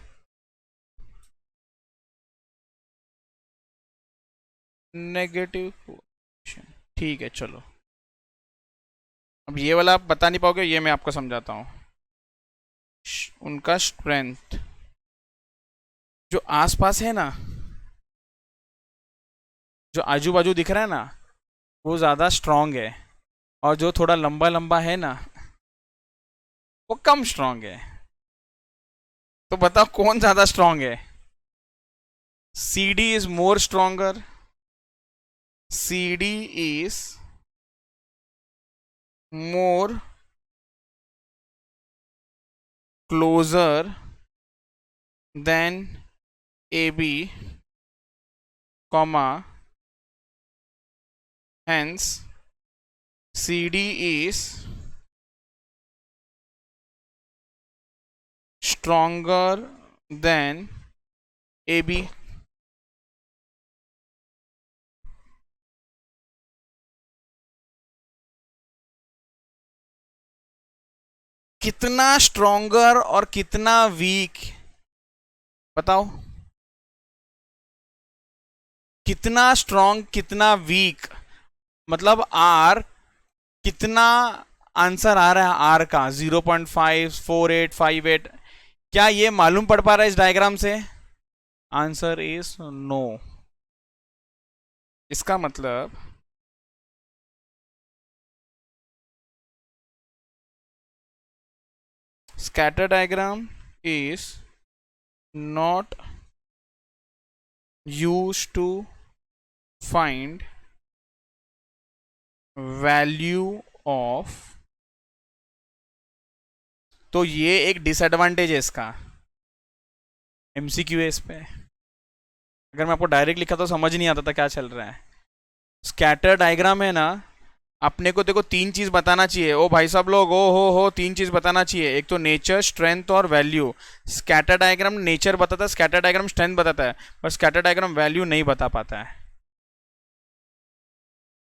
negative correlation. ठीक है, चलो। अब ये वाला आप बता नहीं पाओगे, ये मैं आपको समझाता हूँ। उनका स्ट्रेंथ जो आसपास है ना, जो आजू बाजू दिख रहा है ना, वो ज़्यादा स्ट्रांग है, और जो थोड़ा लंबा लंबा है ना, वो कम स्ट्रांग है। तो बताओ कौन ज़्यादा स्ट्रांग है? C D is more stronger, C D is more closer than A B, comma, hence CD is stronger than AB। कितना स्ट्रोंगर और कितना वीक बताओ? कितना स्ट्रॉन्ग कितना वीक, मतलब आर कितना आंसर आ रहा है आर का? 0.54858। क्या ये मालूम पड़ पा रहा है इस डायग्राम से? Answer is no. इसका मतलब scatter diagram is not used to find value of। तो ये एक डिसएडवांटेज है इसका, एमसीक्यू है इस पे। अगर मैं आपको डायरेक्ट लिखा तो समझ नहीं आता था क्या चल रहा है। स्कैटर डायग्राम है ना, अपने को देखो तीन चीज बताना चाहिए। ओ भाई साहब लोग, ओ हो तीन चीज बताना चाहिए। एक तो नेचर, स्ट्रेंथ और वैल्यू। स्कैटर डायग्राम नेचर बताता है, स्कैटर डायग्राम स्ट्रेंथ बताता है, पर स्कैटर डायग्राम वैल्यू नहीं बता पाता है।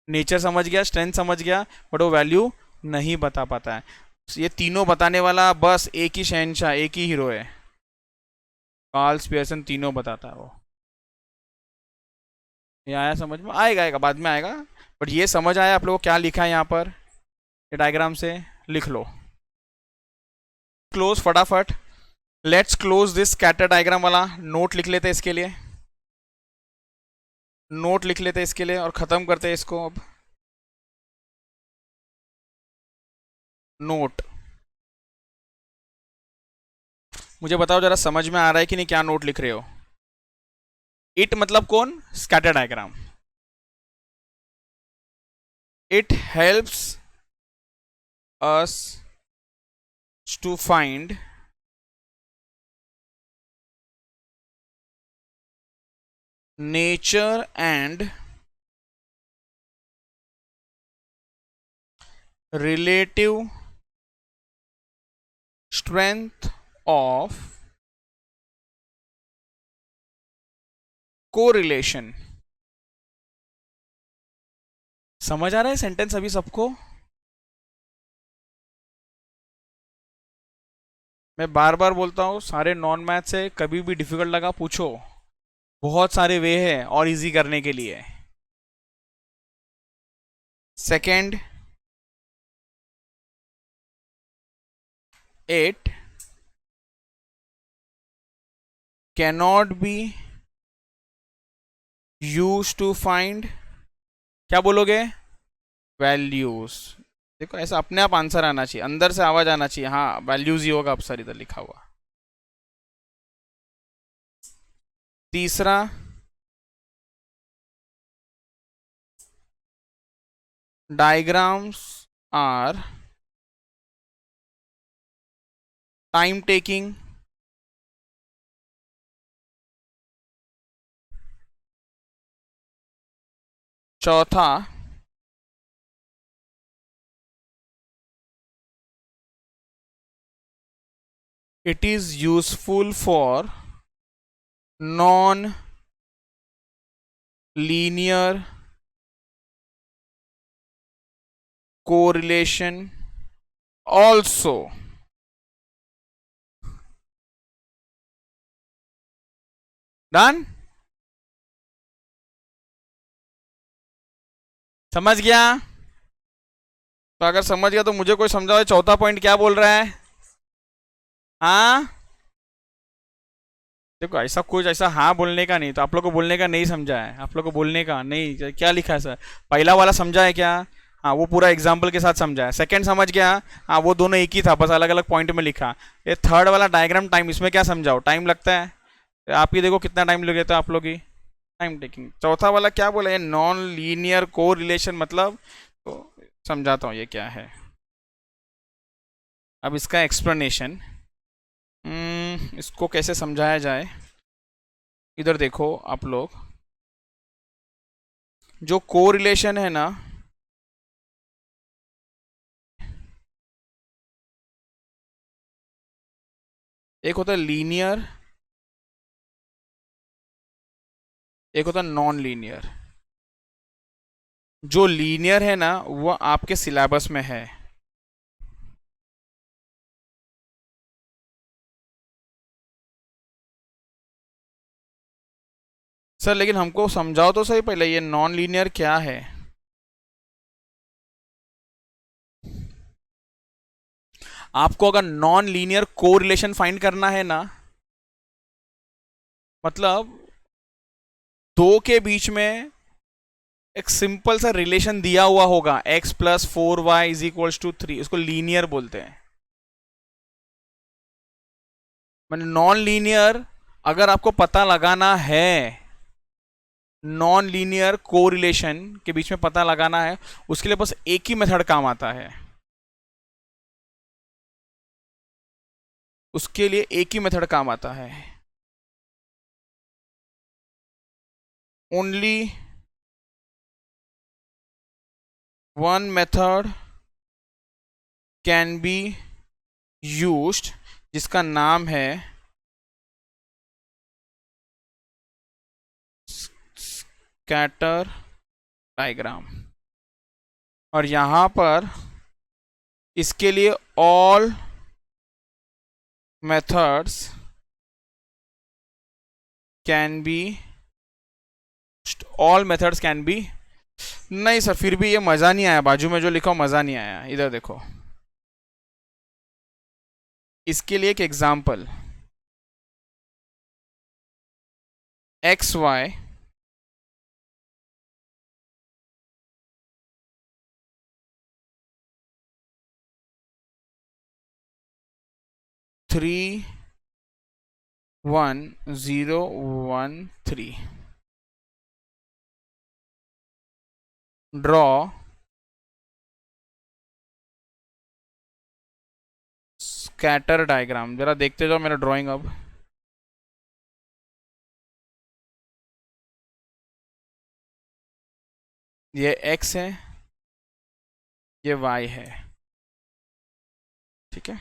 नेचर समझ गया, स्ट्रेंथ समझ गया, बट वो वैल्यू नहीं बता पाता है। ये तीनों बताने वाला बस एक ही शहनशाह, एक ही हीरो है, कार्ल पियर्सन। तीनों बताता है वो। ये आया समझ में? आएगा आएगा, बाद में आएगा। बट ये समझ आया आप लोगों को क्या लिखा है यहाँ पर, ये डायग्राम से लिख लो। क्लोज फटाफट, let's close this scatter diagram वाला नोट लिख लेते हैं इसके लिए, नोट लिख लेते हैं इसके लिए और ख़त्म करते हैं इसको अब। नोट, मुझे बताओ जरा समझ में आ रहा है कि नहीं क्या नोट लिख रहे हो? इट मतलब कौन? Scatter diagram. It helps us to find nature and relative strength of correlation। समझ आ रहा है सेंटेंस अभी सबको? मैं बार बार बोलता हूँ, सारे नॉन मैथ से कभी भी डिफिकल्ट लगा पूछो, बहुत सारे वे हैं और इजी करने के लिए। Second, it cannot be use to find, क्या बोलोगे? वैल्यूज। देखो ऐसा अपने आप आंसर आना चाहिए, अंदर से आवाज आना चाहिए, हाँ वैल्यूज ही होगा अब सर इधर लिखा हुआ। तीसरा, डायग्राम्स आर टाइम टेकिंग। चौथा, it is useful for non linear correlation also। Done? समझ गया? तो अगर समझ गया तो मुझे कोई समझाओ चौथा पॉइंट क्या बोल रहा है? हाँ देखो ऐसा कुछ ऐसा हाँ बोलने का नहीं, तो आप लोग को बोलने का नहीं समझा है, आप लोग को बोलने का नहीं, क्या लिखा है सर? पहला वाला समझा है क्या? हाँ वो पूरा एग्जाम्पल के साथ समझा है। सेकंड समझ गया? हाँ वो दोनों एक ही था, बस अलग अलग पॉइंट में लिखा। ये थर्ड वाला डायग्राम टाइम, इसमें क्या समझाओ? टाइम लगता है, आप ही देखो कितना टाइम लगे था आप लोग की टाइम टेकिंग। चौथा वाला क्या बोला? ये नॉन लीनियर को रिलेशन मतलब, तो समझाता हूँ ये क्या है। अब इसका एक्सप्लेनेशन, इसको कैसे समझाया जाए, इधर देखो आप लोग, जो कोरिलेशन है ना, एक होता है लीनियर, एक होता है नॉन लीनियर। जो लीनियर है ना वो आपके सिलेबस में है, सर लेकिन हमको समझाओ तो सही पहले ये नॉन लीनियर क्या है। आपको अगर नॉन लीनियर कोरिलेशन फाइंड करना है ना, मतलब दो के बीच में एक सिंपल सा रिलेशन दिया हुआ होगा, x plus 4y is equals to 3, इसको लीनियर बोलते हैं। मैंने नॉन लीनियर अगर आपको पता लगाना है, नॉन लीनियर कोरिलेशन के बीच में पता लगाना है, उसके लिए बस एक ही मेथड काम आता है, उसके लिए एक ही मेथड काम आता है। Only one method can be used, जिसका नाम है स्कैटर डायग्राम। और यहां पर इसके लिए all methods can be used, all methods can be. नहीं सर, फिर भी ये मज़ा नहीं आया, बाजू में जो लिखा हो मज़ा नहीं आया। इधर देखो, इसके लिए एक example, x y three 1 0 1 3, draw scatter diagram. जरा देखते जाओ मेरा ड्राइंग अब। ये x है, ये y है, ठीक है।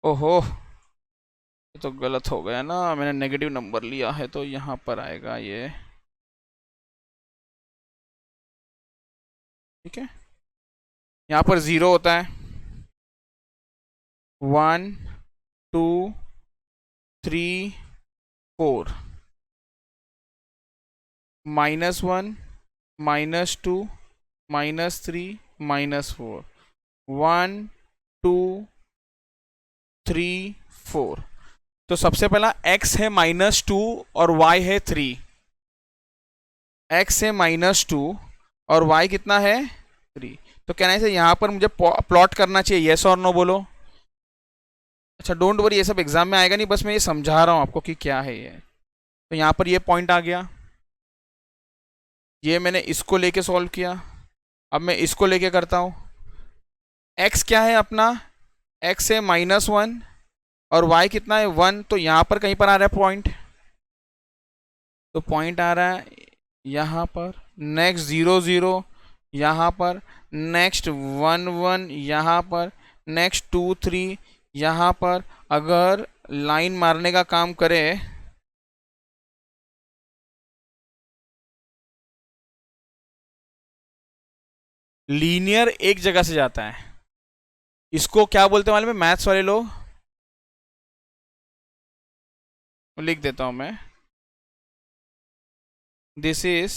ओहो, ये तो गलत हो गया ना, मैंने नेगेटिव नंबर लिया है, तो यहाँ पर आएगा ये, ठीक है। यहाँ पर 0 होता है, 1 2 3 4, -1 -2 -3 -4, 1 2 3 4। तो सबसे पहला x है -2 और y है 3। x है -2 और y कितना है 3। तो कहना है यहाँ पर मुझे प्लॉट करना चाहिए, यस और नो बोलो। अच्छा डोंट वरी, ये सब एग्जाम में आएगा नहीं, बस मैं ये समझा रहा हूँ आपको कि क्या है ये। तो यहाँ पर ये पॉइंट आ गया, ये मैंने इसको लेके सॉल्व किया। अब मैं इसको लेके करता हूँ। x क्या है अपना, x है -1 और y कितना है 1, तो यहाँ पर कहीं पर आ रहा है पॉइंट, तो पॉइंट आ रहा है यहाँ पर। नेक्स्ट 0 0 यहाँ पर, नेक्स्ट 1 1 यहाँ पर, नेक्स्ट 2 3 यहाँ पर। अगर लाइन मारने का काम करे, लीनियर एक जगह से जाता है, इसको क्या बोलते हैं मालूम है मैथ्स वाले लोग, लिख देता हूं मैं, दिस इज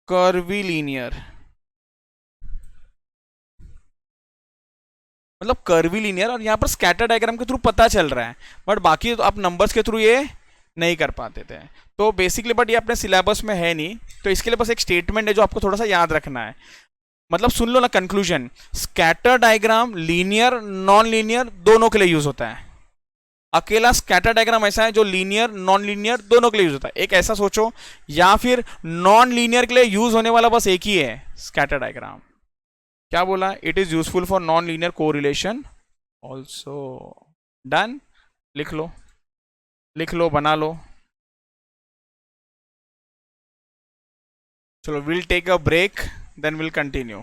कर्वीलीनियर। मतलब कर्वीलीनियर, और यहाँ पर स्कैटर डायग्राम के थ्रू पता चल रहा है, बट बाकी तो आप नंबर्स के थ्रू ये नहीं कर पाते थे। तो बेसिकली बट ये अपने सिलेबस में है नहीं, तो इसके लिए बस एक स्टेटमेंट है जो आपको थोड़ा सा याद रखना है। मतलब सुन लो ना conclusion, scatter diagram linear non linear दोनों के लिए यूज होता है। अकेला स्कैटर डायग्राम ऐसा है जो लीनियर नॉन लीनियर दोनों के लिए यूज होता है, एक ऐसा सोचो। या फिर नॉन लीनियर के लिए यूज होने वाला बस एक ही है, स्कैटर डायग्राम। क्या बोला, it is useful for non linear correlation also. Done, लिख लो लिख लो, बना लो। चलो will take a break, then will continue.